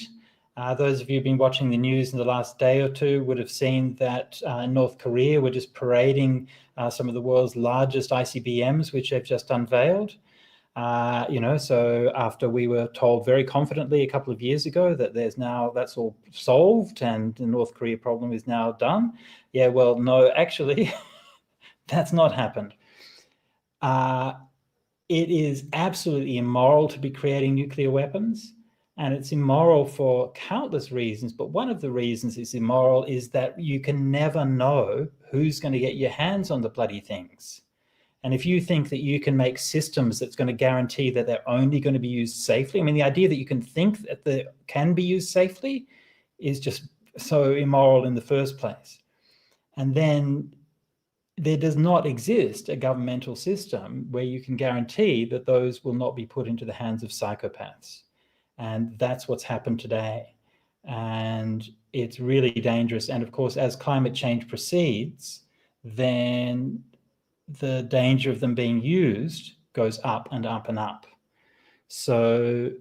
Those of you who've been watching the news in the last day or two would have seen that North Korea were just parading some of the world's largest ICBMs, which they've just unveiled. So after we were told very confidently a couple of years ago that that's all solved and the North Korea problem is now done. Yeah, well, no, actually, that's not happened. It is absolutely immoral to be creating nuclear weapons, and it's immoral for countless reasons. But one of the reasons it's immoral is that you can never know who's going to get your hands on the bloody things. And if you think that you can make systems that's going to guarantee that they're only going to be used safely, I mean, the idea that you can think that they can be used safely is just so immoral in the first place. And then there does not exist a governmental system where you can guarantee that those will not be put into the hands of psychopaths. And that's what's happened today. And it's really dangerous. And of course, as climate change proceeds, then the danger of them being used goes up and up and up. So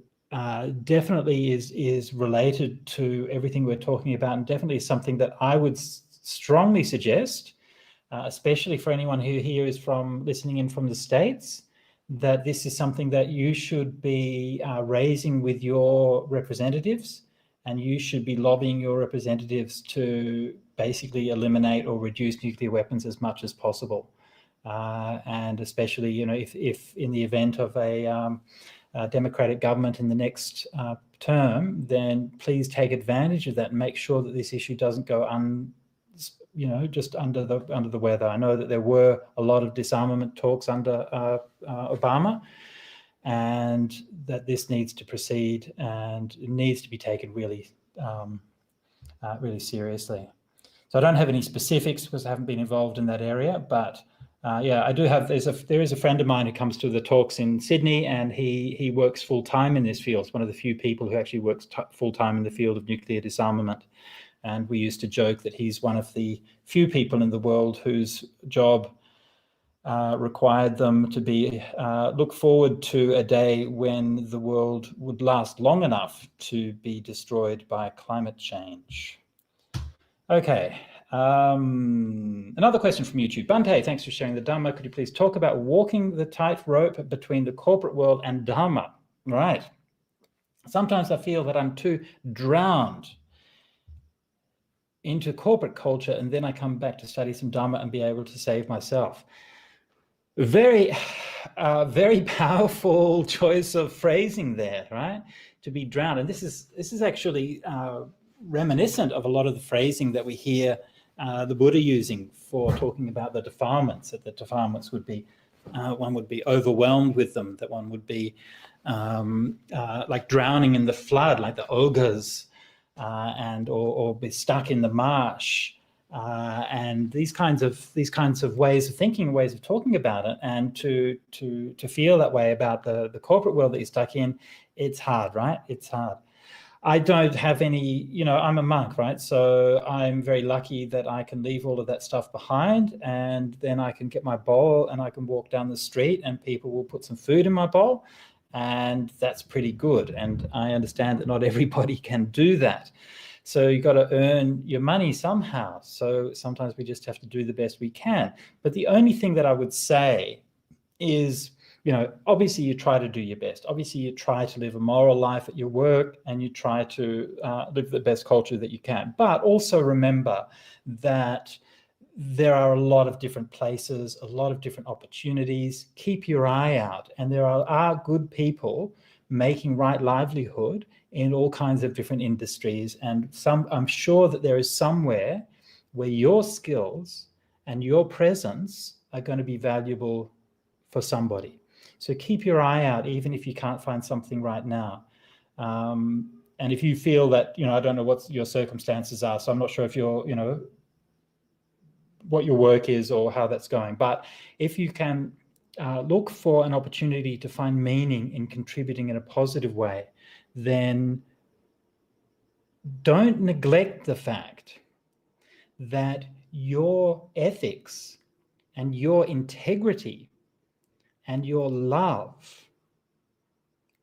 definitely is related to everything we're talking about, and definitely something that I would strongly suggest, especially for anyone who here is listening in from the States, that this is something that you should be raising with your representatives, and you should be lobbying your representatives to basically eliminate or reduce nuclear weapons as much as possible. And especially, if in the event of a democratic government in the next term, then please take advantage of that and make sure that this issue doesn't go just under the weather. I know that there were a lot of disarmament talks under Obama, and that this needs to proceed, and it needs to be taken really, really seriously. So I don't have any specifics because I haven't been involved in that area, but I do have. There is a friend of mine who comes to the talks in Sydney, and he works full time in this field. It's one of the few people who actually works full time in the field of nuclear disarmament. And we used to joke that he's one of the few people in the world whose job required them to be look forward to a day when the world would last long enough to be destroyed by climate change. Okay. Another question from YouTube. Bhante, thanks for sharing the Dhamma. Could you please talk about walking the tightrope between the corporate world and Dhamma? Right. Sometimes I feel that I'm too drowned into corporate culture, and then I come back to study some Dhamma and be able to save myself. Very powerful choice of phrasing there, right? To be drowned. And this is actually reminiscent of a lot of the phrasing that we hear the Buddha using for talking about the defilements, that the defilements would be, one would be overwhelmed with them, that one would be like drowning in the flood, like the ogres, or be stuck in the marsh, and these kinds of ways of thinking, ways of talking about it, and to feel that way about the corporate world that you're stuck in, it's hard, right? It's hard. I don't have any, I'm a monk, right? So I'm very lucky that I can leave all of that stuff behind, and then I can get my bowl and I can walk down the street and people will put some food in my bowl, and that's pretty good. And I understand that not everybody can do that. So you've got to earn your money somehow. So sometimes we just have to do the best we can. But the only thing that I would say is, obviously you try to do your best. Obviously you try to live a moral life at your work, and you try to live the best culture that you can. But also remember that there are a lot of different places, a lot of different opportunities. Keep your eye out. And there are good people making right livelihood in all kinds of different industries. And I'm sure that there is somewhere where your skills and your presence are going to be valuable for somebody. So keep your eye out, even if you can't find something right now. And if you feel that, I don't know what your circumstances are, so I'm not sure if you're, what your work is or how that's going. But if you can look for an opportunity to find meaning in contributing in a positive way, then don't neglect the fact that your ethics and your integrity and your love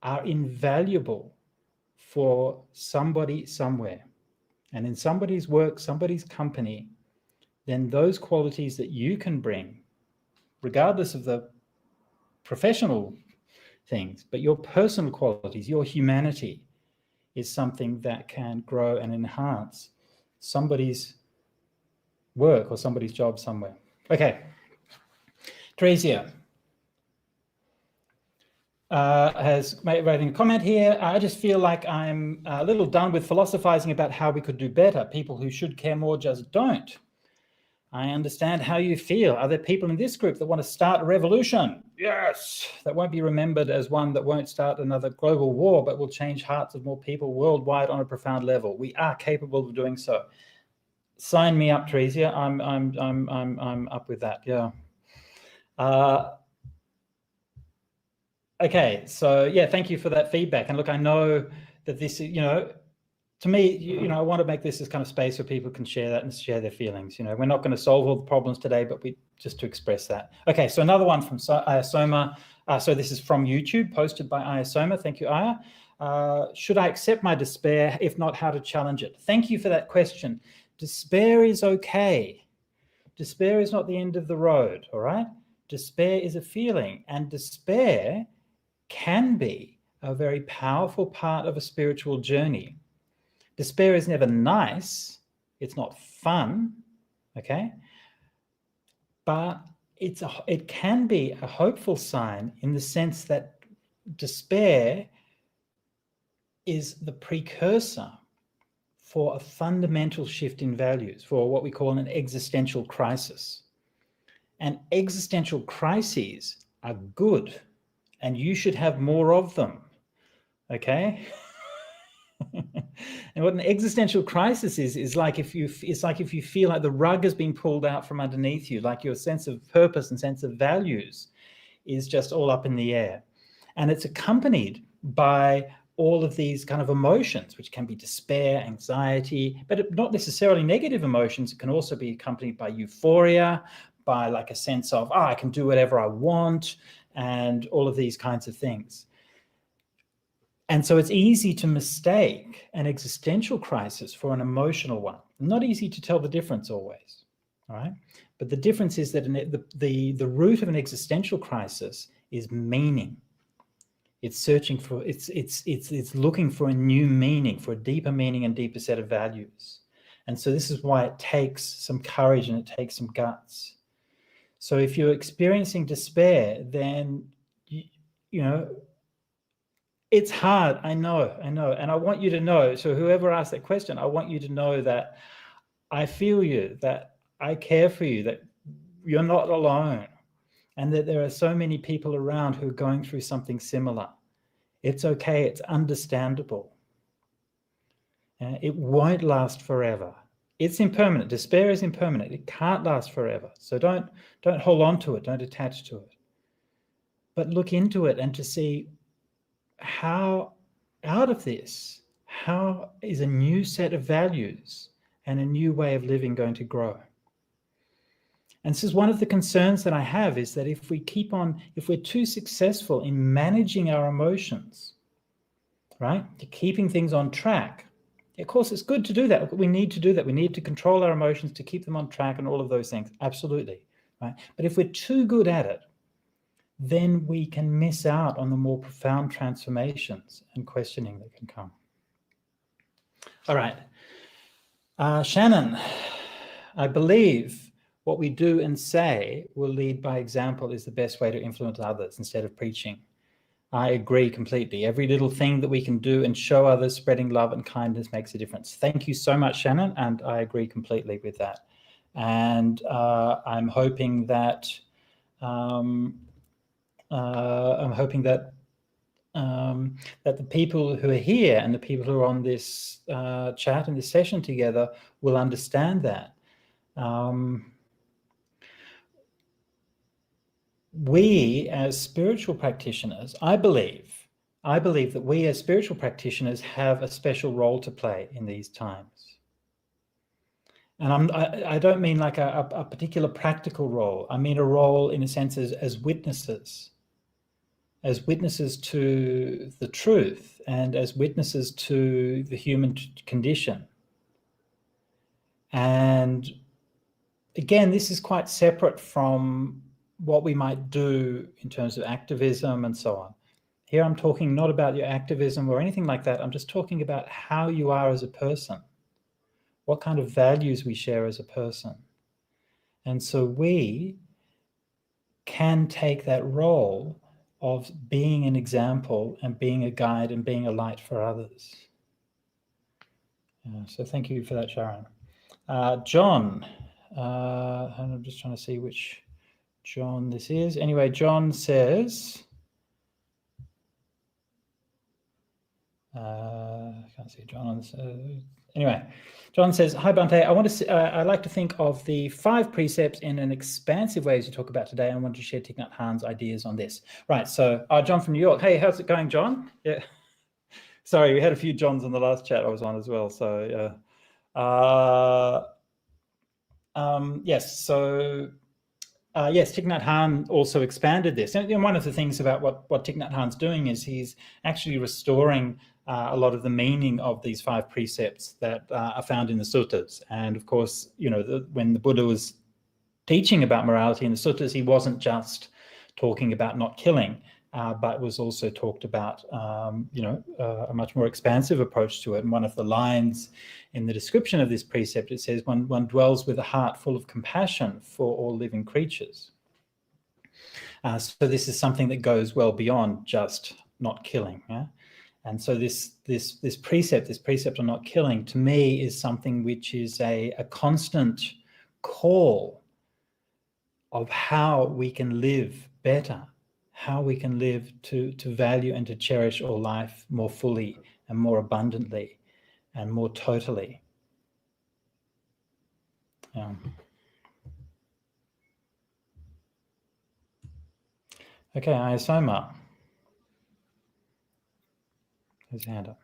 are invaluable for somebody somewhere. And in somebody's work, somebody's company, then those qualities that you can bring, regardless of the professional things, but your personal qualities, your humanity, is something that can grow and enhance somebody's work or somebody's job somewhere. Okay, Theresia has made a comment here. I just feel like I'm a little done with philosophizing about how we could do better. People who should care more just don't. I understand how you feel. Are there people in this group that want to start a revolution? Yes. That won't be remembered as one that won't start another global war, but will change hearts of more people worldwide on a profound level. We are capable of doing so. Sign me up, Theresia. I'm up with that. Yeah. Okay. So yeah, thank you for that feedback. And look, I know that this is, to me, I want to make this kind of space where people can share that and share their feelings. We're not going to solve all the problems today, but we just to express that. Okay, so another one from Ayasoma. So this is from YouTube, posted by Ayasoma. Thank you, Aya. Should I accept my despair? If not, how to challenge it? Thank you for that question. Despair is okay. Despair is not the end of the road, all right? Despair is a feeling, and despair can be a very powerful part of a spiritual journey. Despair is never nice. It's not fun, okay? But it can be a hopeful sign in the sense that despair is the precursor for a fundamental shift in values, for what we call an existential crisis. And existential crises are good, and you should have more of them, okay? And what an existential crisis is like if you feel like the rug has been pulled out from underneath you, like your sense of purpose and sense of values is just all up in the air. And it's accompanied by all of these kind of emotions, which can be despair, anxiety, but not necessarily negative emotions. It can also be accompanied by euphoria, by like a sense of, I can do whatever I want, and all of these kinds of things. And so it's easy to mistake an existential crisis for an emotional one. Not easy to tell the difference always, all right? But the difference is that the root of an existential crisis is meaning. It's searching for, it's looking for a new meaning, for a deeper meaning and deeper set of values. And so this is why it takes some courage and it takes some guts. So if you're experiencing despair, then, you know, it's hard, I know. And I want you to know, so whoever asked that question, I want you to know that I feel you, that I care for you, that you're not alone, and that there are so many people around who are going through something similar. It's okay, it's understandable. It won't last forever. It's impermanent. Despair is impermanent. It can't last forever. So don't hold on to it, don't attach to it. But look into it and to see how out of this, how is a new set of values and a new way of living going to grow? And this is one of the concerns that I have, is that if we're too successful in managing our emotions, right, keeping things on track, of course, it's good to do that. We need to do that. We need to control our emotions to keep them on track and all of those things. Absolutely, right? But if we're too good at it, then we can miss out on the more profound transformations and questioning that can come. All right. Shannon, I believe what we do and say will lead by example is the best way to influence others instead of preaching. I agree completely. Every little thing that we can do and show others, spreading love and kindness, makes a difference. Thank you so much, Shannon, and I agree completely with that. And I'm hoping that that the people who are here and the people who are on this chat and this session together will understand that. We as spiritual practitioners, I believe that we as spiritual practitioners have a special role to play in these times. And I don't mean like a particular practical role. I mean a role in a sense as witnesses to the truth and as witnesses to the human condition. And again, this is quite separate from what we might do in terms of activism and so on. Here I'm talking not about your activism or anything like that. I'm just talking about how you are as a person, what kind of values we share as a person. And so we can take that role of being an example and being a guide and being a light for others. So thank you for that, Sharon. John, and I'm just trying to see which John this is. Anyway, John says, I can't see John on this. Anyway, John says, hi, Bhante. I like to think of the 5 precepts in an expansive way as you talk about today. I want to share Thich Nhat Hanh's ideas on this. Right, so John from New York. Hey, how's it going, John? Yeah. Sorry, we had a few Johns on the last chat I was on as well. So, yes, so... yes, Thich Nhat Hanh also expanded this. And one of the things about what Thich Nhat Hanh's doing is he's actually restoring a lot of the meaning of these 5 precepts that are found in the suttas. And of course, you know, when the Buddha was teaching about morality in the suttas, he wasn't just talking about not killing, but was also talked about, you know, a much more expansive approach to it. And one of the lines in the description of this precept, it says, one dwells with a heart full of compassion for all living creatures. So this is something that goes well beyond just not killing. Yeah? And so this precept on not killing, to me, is something which is a constant call of how we can live better, how we can live to value and to cherish all life more fully and more abundantly and more totally. Okay, Ayasoma. There's a hand up.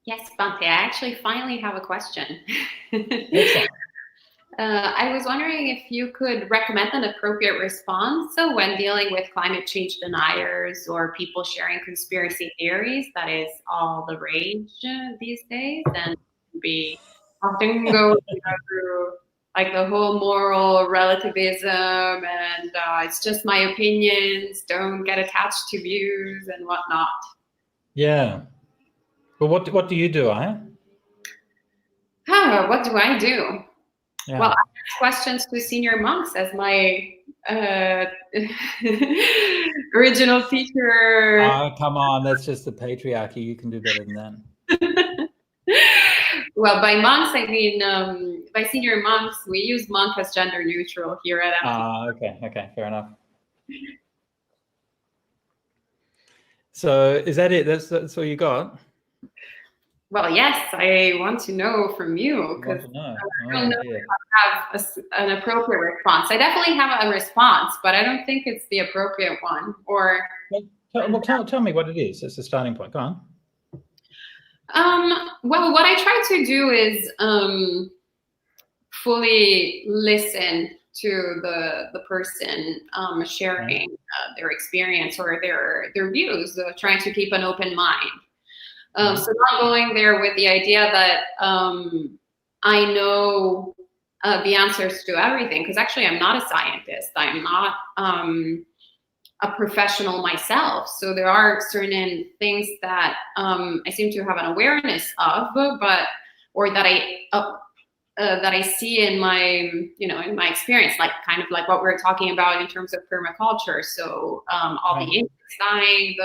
Yes, Bhante, I actually finally have a question. Excellent. I was wondering if you could recommend an appropriate response so when dealing with climate change deniers or people sharing conspiracy theories, that is all the rage these days, and be often go through like the whole moral relativism and it's just my opinions, don't get attached to views and whatnot. Yeah. Well, what do you do, What do I do? Yeah. Well, I ask questions to senior monks as my original teacher. Oh, come on, that's just the patriarchy. You can do better than that. Well, by monks, I mean, by senior monks, we use monk as gender neutral here at MT. Okay, fair enough. So is that it? That's all you got? Well, yes, I want to know from you because I don't know if I have an appropriate response. I definitely have a response, but I don't think it's the appropriate one. Or tell me what it is. It's the starting point. Go on. Well, what I try to do is fully listen to the person sharing their experience or their views, trying to keep an open mind. So not going there with the idea that I know the answers to everything, because actually I'm not a scientist. I'm not a professional myself. So there are certain things that I seem to have an awareness of, or that I see in my, in my experience, like kind of like what we're talking about in terms of permaculture. So all the insects dying,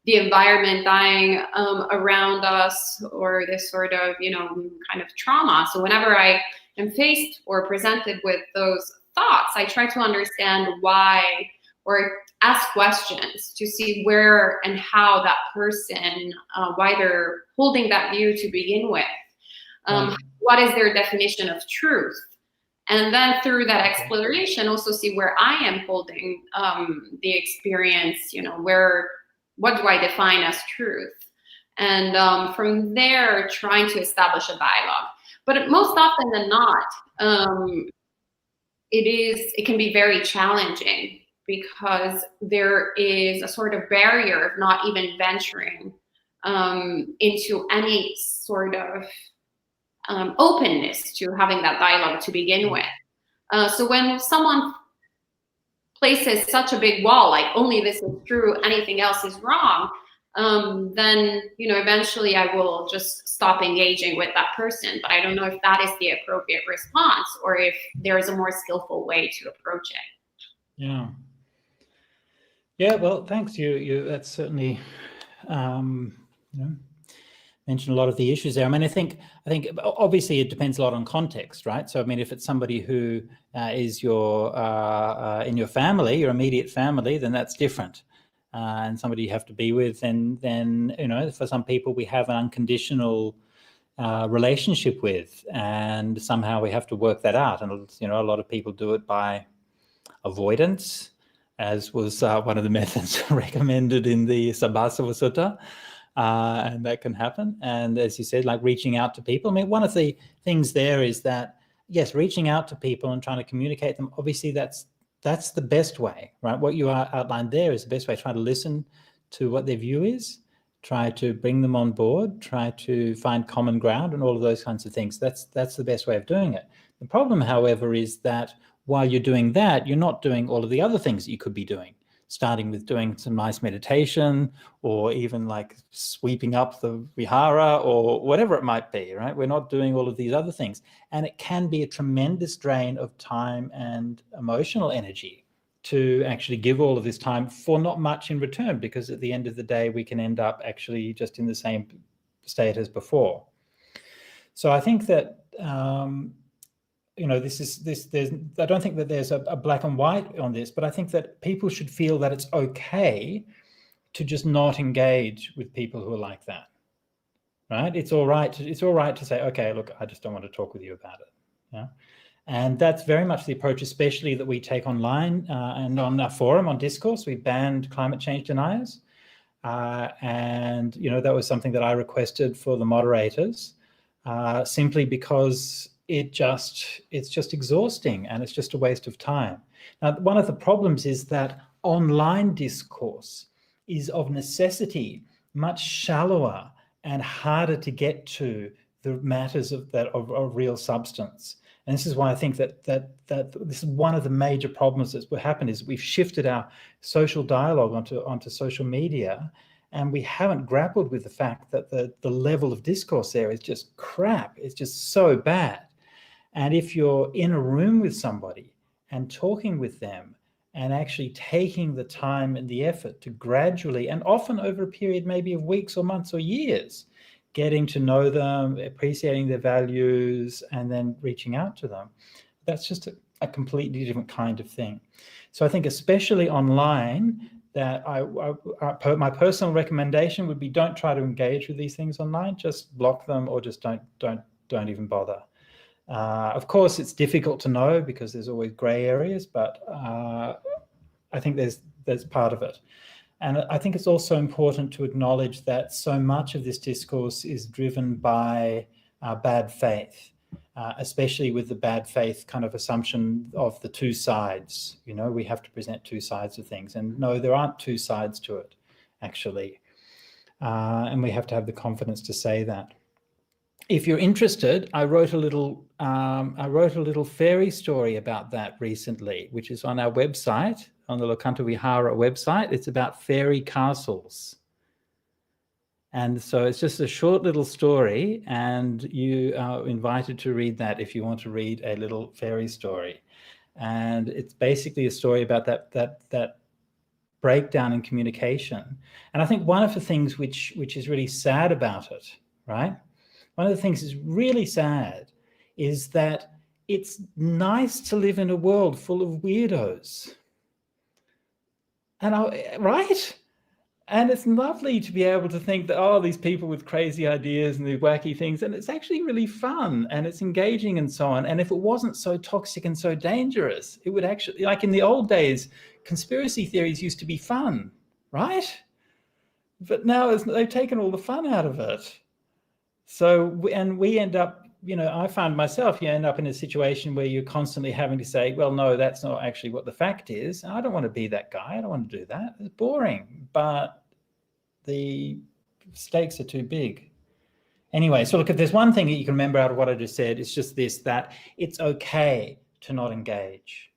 the environment dying around us, or this sort of, kind of trauma. So whenever I am faced or presented with those thoughts, I try to understand why, or ask questions to see where and how that person, why they're holding that view to begin with. What is their definition of truth? And then through that exploration, also see where I am holding the experience, what do I define as truth? And from there, trying to establish a dialogue. But most often than not, it can be very challenging because there is a sort of barrier of not even venturing into any sort of openness to having that dialogue to begin with. So when someone places such a big wall, like only this is true, anything else is wrong, then eventually I will just stop engaging with that person. But I don't know if that is the appropriate response, or if there is a more skillful way to approach it. Yeah. Well, thanks. You that's certainly mentioned a lot of the issues there. I mean, I think obviously it depends a lot on context, right? So I mean, if it's somebody who is your in your family, your immediate family, then that's different. And somebody you have to be with, and then for some people we have an unconditional relationship with, and somehow we have to work that out. And a lot of people do it by avoidance, as was one of the methods recommended in the Sabbasava Sutta. And that can happen. And as you said, like reaching out to people. I mean, one of the things there is that, yes, reaching out to people and trying to communicate them, obviously that's the best way, right? What you outlined there is the best way. Try to listen to what their view is, try to bring them on board, try to find common ground and all of those kinds of things. That's the best way of doing it. The problem, however, is that while you're doing that, you're not doing all of the other things that you could be doing, starting with doing some nice meditation, or even like sweeping up the vihara, or whatever it might be, right? We're not doing all of these other things. And it can be a tremendous drain of time and emotional energy to actually give all of this time for not much in return, because at the end of the day, we can end up actually just in the same state as before. So I think that, I don't think that there's a black and white on this, but I think that people should feel that it's okay to just not engage with people who are like that, right? It's all right to say, okay, look, I just don't want to talk with you about it. Yeah. And that's very much the approach, especially that we take online and on our forum, on Discourse. We banned climate change deniers. And that was something that I requested for the moderators, simply because it's just exhausting, and it's just a waste of time. Now, one of the problems is that online discourse is of necessity much shallower and harder to get to the matters of real substance. And this is why I think that this is one of the major problems that's what happened is we've shifted our social dialogue onto social media, and we haven't grappled with the fact that the level of discourse there is just crap. It's just so bad. And if you're in a room with somebody and talking with them and actually taking the time and the effort to gradually, and often over a period maybe of weeks or months or years, getting to know them, appreciating their values, and then reaching out to them, that's just a completely different kind of thing. So I think especially online, that my personal recommendation would be don't try to engage with these things online, just block them or just don't even bother. Of course, it's difficult to know because there's always gray areas, but I think there's part of it. And I think it's also important to acknowledge that so much of this discourse is driven by bad faith, especially with the bad faith kind of assumption of the two sides. You know, we have to present two sides of things. And no, there aren't two sides to it, actually. And we have to have the confidence to say that. If you're interested, I wrote a little fairy story about that recently, which is on our website, on the Lokanta Vihara website. It's about fairy castles. And so it's just a short little story, and you are invited to read that if you want to read a little fairy story. And it's basically a story about that breakdown in communication. And I think one of the things which is really sad about it, right? One of the things that's really sad is that it's nice to live in a world full of weirdos. Right? And it's lovely to be able to think that, oh, these people with crazy ideas and these wacky things, and it's actually really fun and it's engaging and so on. And if it wasn't so toxic and so dangerous, it would actually, like in the old days, conspiracy theories used to be fun, right? But now they've taken all the fun out of it. So, and we end up, you know, I found myself, you end up in a situation where you're constantly having to say, well, no, that's not actually what the fact is. I don't want to be that guy. I don't want to do that. It's boring, but the stakes are too big. Anyway, so look, if there's one thing that you can remember out of what I just said, it's just this, that it's okay to not engage.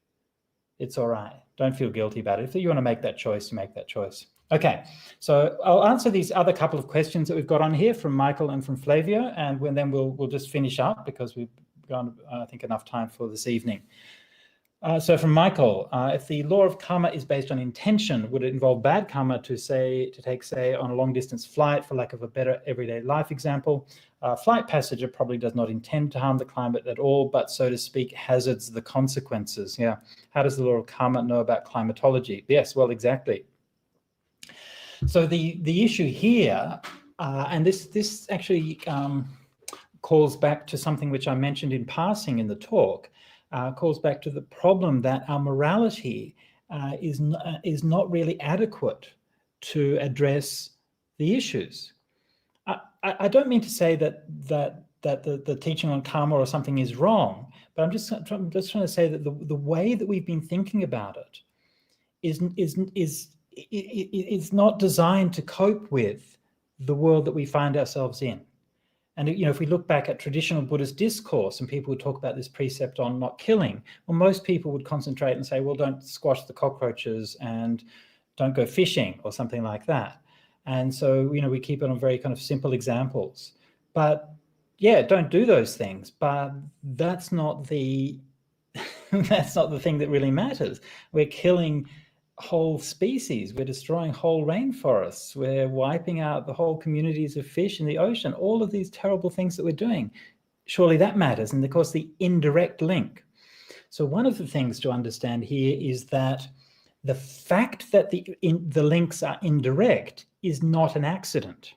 It's all right. Don't feel guilty about it. If you want to make that choice, you make that choice. Okay, so I'll answer these other couple of questions that we've got on here from Michael and from Flavio, and then we'll just finish up because we've gone, I think, enough time for this evening. So from Michael, if the law of karma is based on intention, would it involve bad karma to take, say, on a long distance flight, for lack of a better everyday life example? Flight passenger probably does not intend to harm the climate at all, but so to speak, hazards the consequences. Yeah. How does the law of karma know about climatology? Yes, well, exactly. So the issue here, and this actually calls back to something which I mentioned in passing in the talk, calls back to the problem that our morality is not really adequate to address the issues. I don't mean to say that the teaching on karma or something is wrong, but I'm just trying to say that the way that we've been thinking about it is not designed to cope with the world that we find ourselves in. And, you know, if we look back at traditional Buddhist discourse and people would talk about this precept on not killing, well, most people would concentrate and say, well, don't squash the cockroaches and don't go fishing or something like that. And so, you know, we keep it on very kind of simple examples. But yeah, don't do those things. But that's not the that's not the thing that really matters. We're killing whole species, we're destroying whole rainforests, we're wiping out the whole communities of fish in the ocean, all of these terrible things that we're doing. Surely that matters. And of course, the indirect link. So one of the things to understand here is that the fact that the links are indirect is not an accident.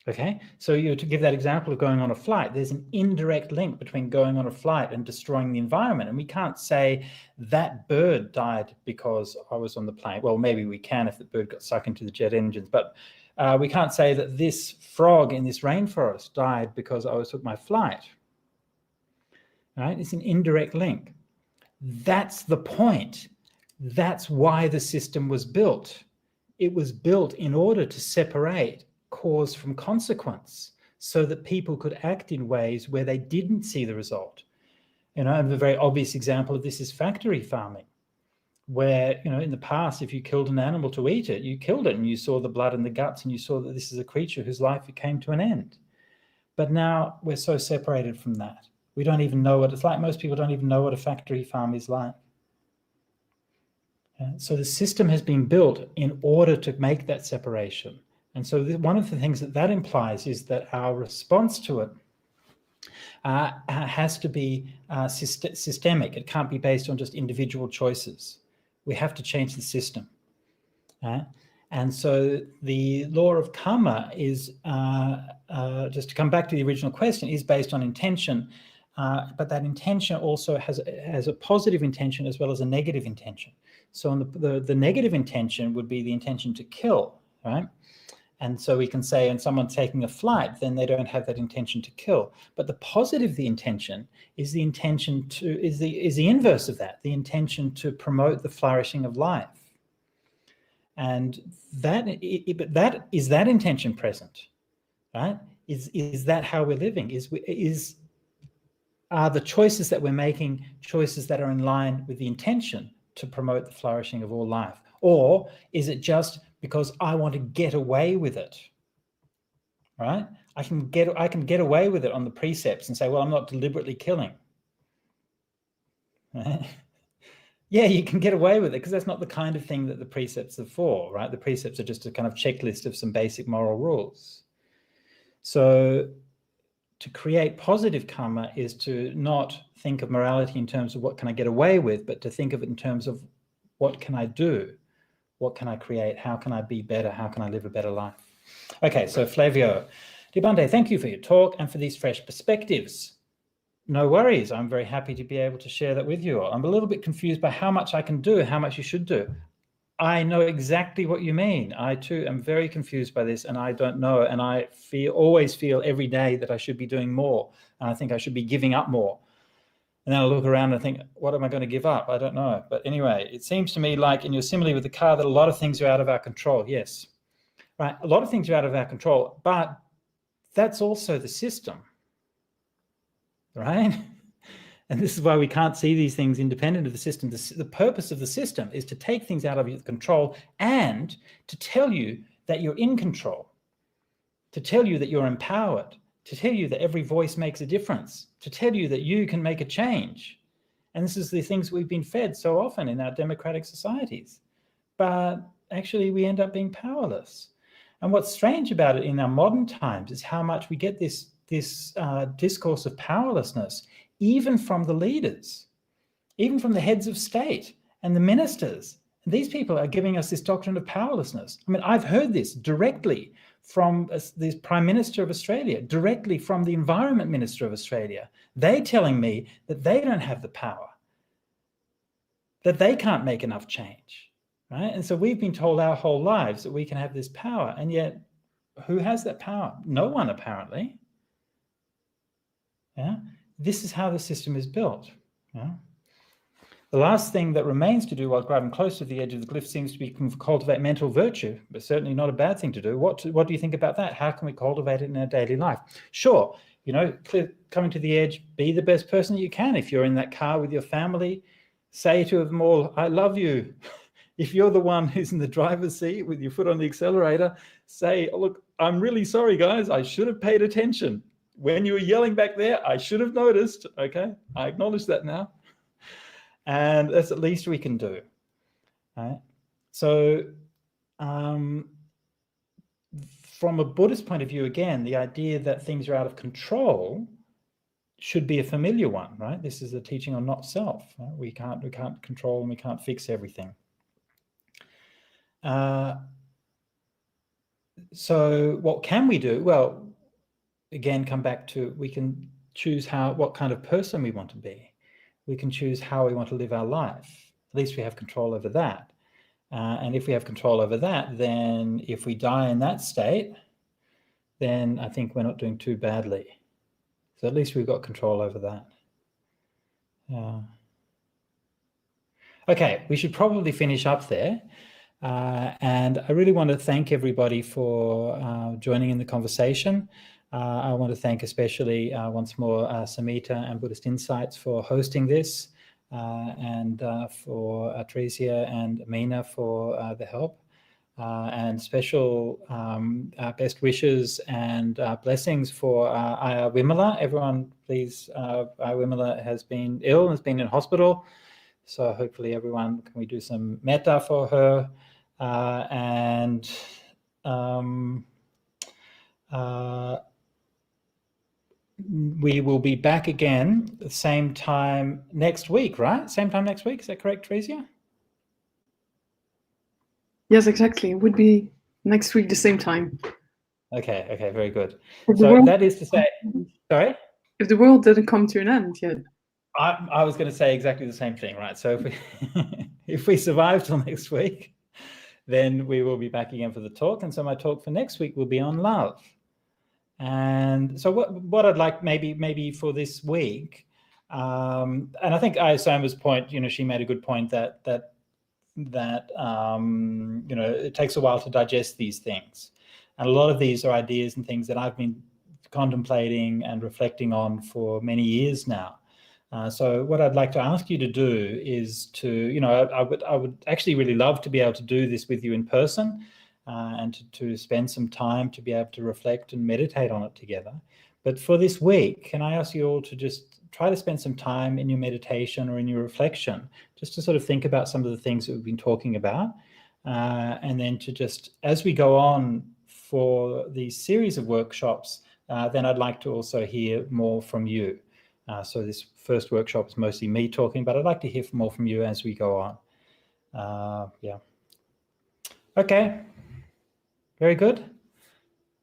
Okay, so to give that example of going on a flight, there's an indirect link between going on a flight and destroying the environment. And we can't say that bird died because I was on the plane. Well, maybe we can if the bird got sucked into the jet engines, but we can't say that this frog in this rainforest died because I took my flight. Right? It's an indirect link. That's the point. That's why the system was built. It was built in order to separate cause from consequence, so that people could act in ways where they didn't see the result. You know, and a very obvious example of this is factory farming, where, you know, in the past, if you killed an animal to eat it, you killed it and you saw the blood and the guts and you saw that this is a creature whose life came to an end. But now we're so separated from that. We don't even know what it's like. Most people don't even know what a factory farm is like. So the system has been built in order to make that separation. And so one of the things that implies is that our response to it has to be systemic. It can't be based on just individual choices. We have to change the system. And so the law of karma is, just to come back to the original question, is based on intention, but that intention also has a positive intention as well as a negative intention. So on the negative intention would be the intention to kill, right? And so we can say, and someone's taking a flight, then they don't have that intention to kill. But the positive, the intention is the intention to, is the inverse of that, the intention to promote the flourishing of life. And that intention present, right? Is that how we're living? Are the choices that we're making choices that are in line with the intention to promote the flourishing of all life? Or is it just because I want to get away with it, right? I can get away with it on the precepts and say, well, I'm not deliberately killing, right? Yeah, you can get away with it because that's not the kind of thing that the precepts are for, right? The precepts are just a kind of checklist of some basic moral rules. So to create positive karma is to not think of morality in terms of what can I get away with, but to think of it in terms of what can I do? What can I create? How can I be better? How can I live a better life? Okay, so Flavio. Dear Bhante, thank you for your talk and for these fresh perspectives. No worries. I'm very happy to be able to share that with you. I'm a little bit confused by how much I can do, how much you should do. I know exactly what you mean. I too am very confused by this and I don't know. And I always feel every day that I should be doing more. And I think I should be giving up more. And then I look around and think, what am I going to give up? I don't know. But anyway, it seems to me like in your simile with the car that a lot of things are out of our control. Yes, right. A lot of things are out of our control, but that's also the system, right? And this is why we can't see these things independent of the system. The purpose of the system is to take things out of your control and to tell you that you're in control, to tell you that you're empowered, to tell you that every voice makes a difference, to tell you that you can make a change. And this is the things we've been fed so often in our democratic societies. But actually we end up being powerless. And what's strange about it in our modern times is how much we get this discourse of powerlessness, even from the leaders, even from the heads of state and the ministers. And these people are giving us this doctrine of powerlessness. I mean, I've heard this directly from the Prime Minister of Australia, directly from the Environment Minister of Australia. They're telling me that they don't have the power, that they can't make enough change, right? And so we've been told our whole lives that we can have this power, and yet who has that power? No one, apparently. Yeah, this is how the system is built. Yeah. The last thing that remains to do while driving close to the edge of the cliff seems to be cultivate mental virtue, but certainly not a bad thing to do. What do you think about that? How can we cultivate it in our daily life? Sure, you know, coming to the edge, be the best person that you can. If you're in that car with your family, say to them all, I love you. If you're the one who's in the driver's seat with your foot on the accelerator, say, oh, look, I'm really sorry, guys. I should have paid attention. When you were yelling back there, I should have noticed. Okay, I acknowledge that now. And that's the least we can do, right? So from a Buddhist point of view, again, the idea that things are out of control should be a familiar one, right? This is a teaching on not self. Right? We can't control and we can't fix everything. So what can we do? Well, again, come back to, we can choose what kind of person we want to be. We can choose how we want to live our life. At least we have control over that. And if we have control over that, then if we die in that state, then I think we're not doing too badly. So at least we've got control over that. Okay, we should probably finish up there. And I really want to thank everybody for joining in the conversation. I want to thank especially once more Samita and Buddhist Insights for hosting this, and for Tresia and Amina for the help. And special best wishes and blessings for Wimala. Everyone, please, Wimala has been ill, has been in hospital. So hopefully everyone, can we do some metta for her? We will be back again the same time next week, right? Same time next week, is that correct, Tresia? Yes, exactly. It would be next week, the same time. Okay, very good. If the So world- that is to say, sorry? If the world didn't come to an end yet. I was going to say exactly the same thing, right? So if we survive till next week, then we will be back again for the talk. And so my talk for next week will be on love. And so what I'd like maybe for this week, and I think Sama's point, she made a good point that it takes a while to digest these things. And a lot of these are ideas and things that I've been contemplating and reflecting on for many years now. So what I'd like to ask you to do is to, I would actually really love to be able to do this with you in person, and to spend some time to be able to reflect and meditate on it together. But for this week, can I ask you all to just try to spend some time in your meditation or in your reflection, just to sort of think about some of the things that we've been talking about, and then to just, as we go on for these series of workshops, then I'd like to also hear more from you. So this first workshop is mostly me talking, but I'd like to hear more from you as we go on. Yeah. Okay. Very good.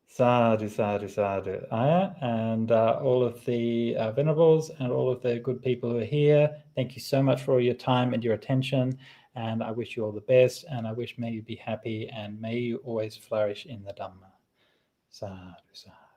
Sadhu, sadhu, sadhu. And all of the venerables and all of the good people who are here, thank you so much for all your time and your attention. And I wish you all the best. And I wish may you be happy and may you always flourish in the Dhamma. Sadhu, sadhu.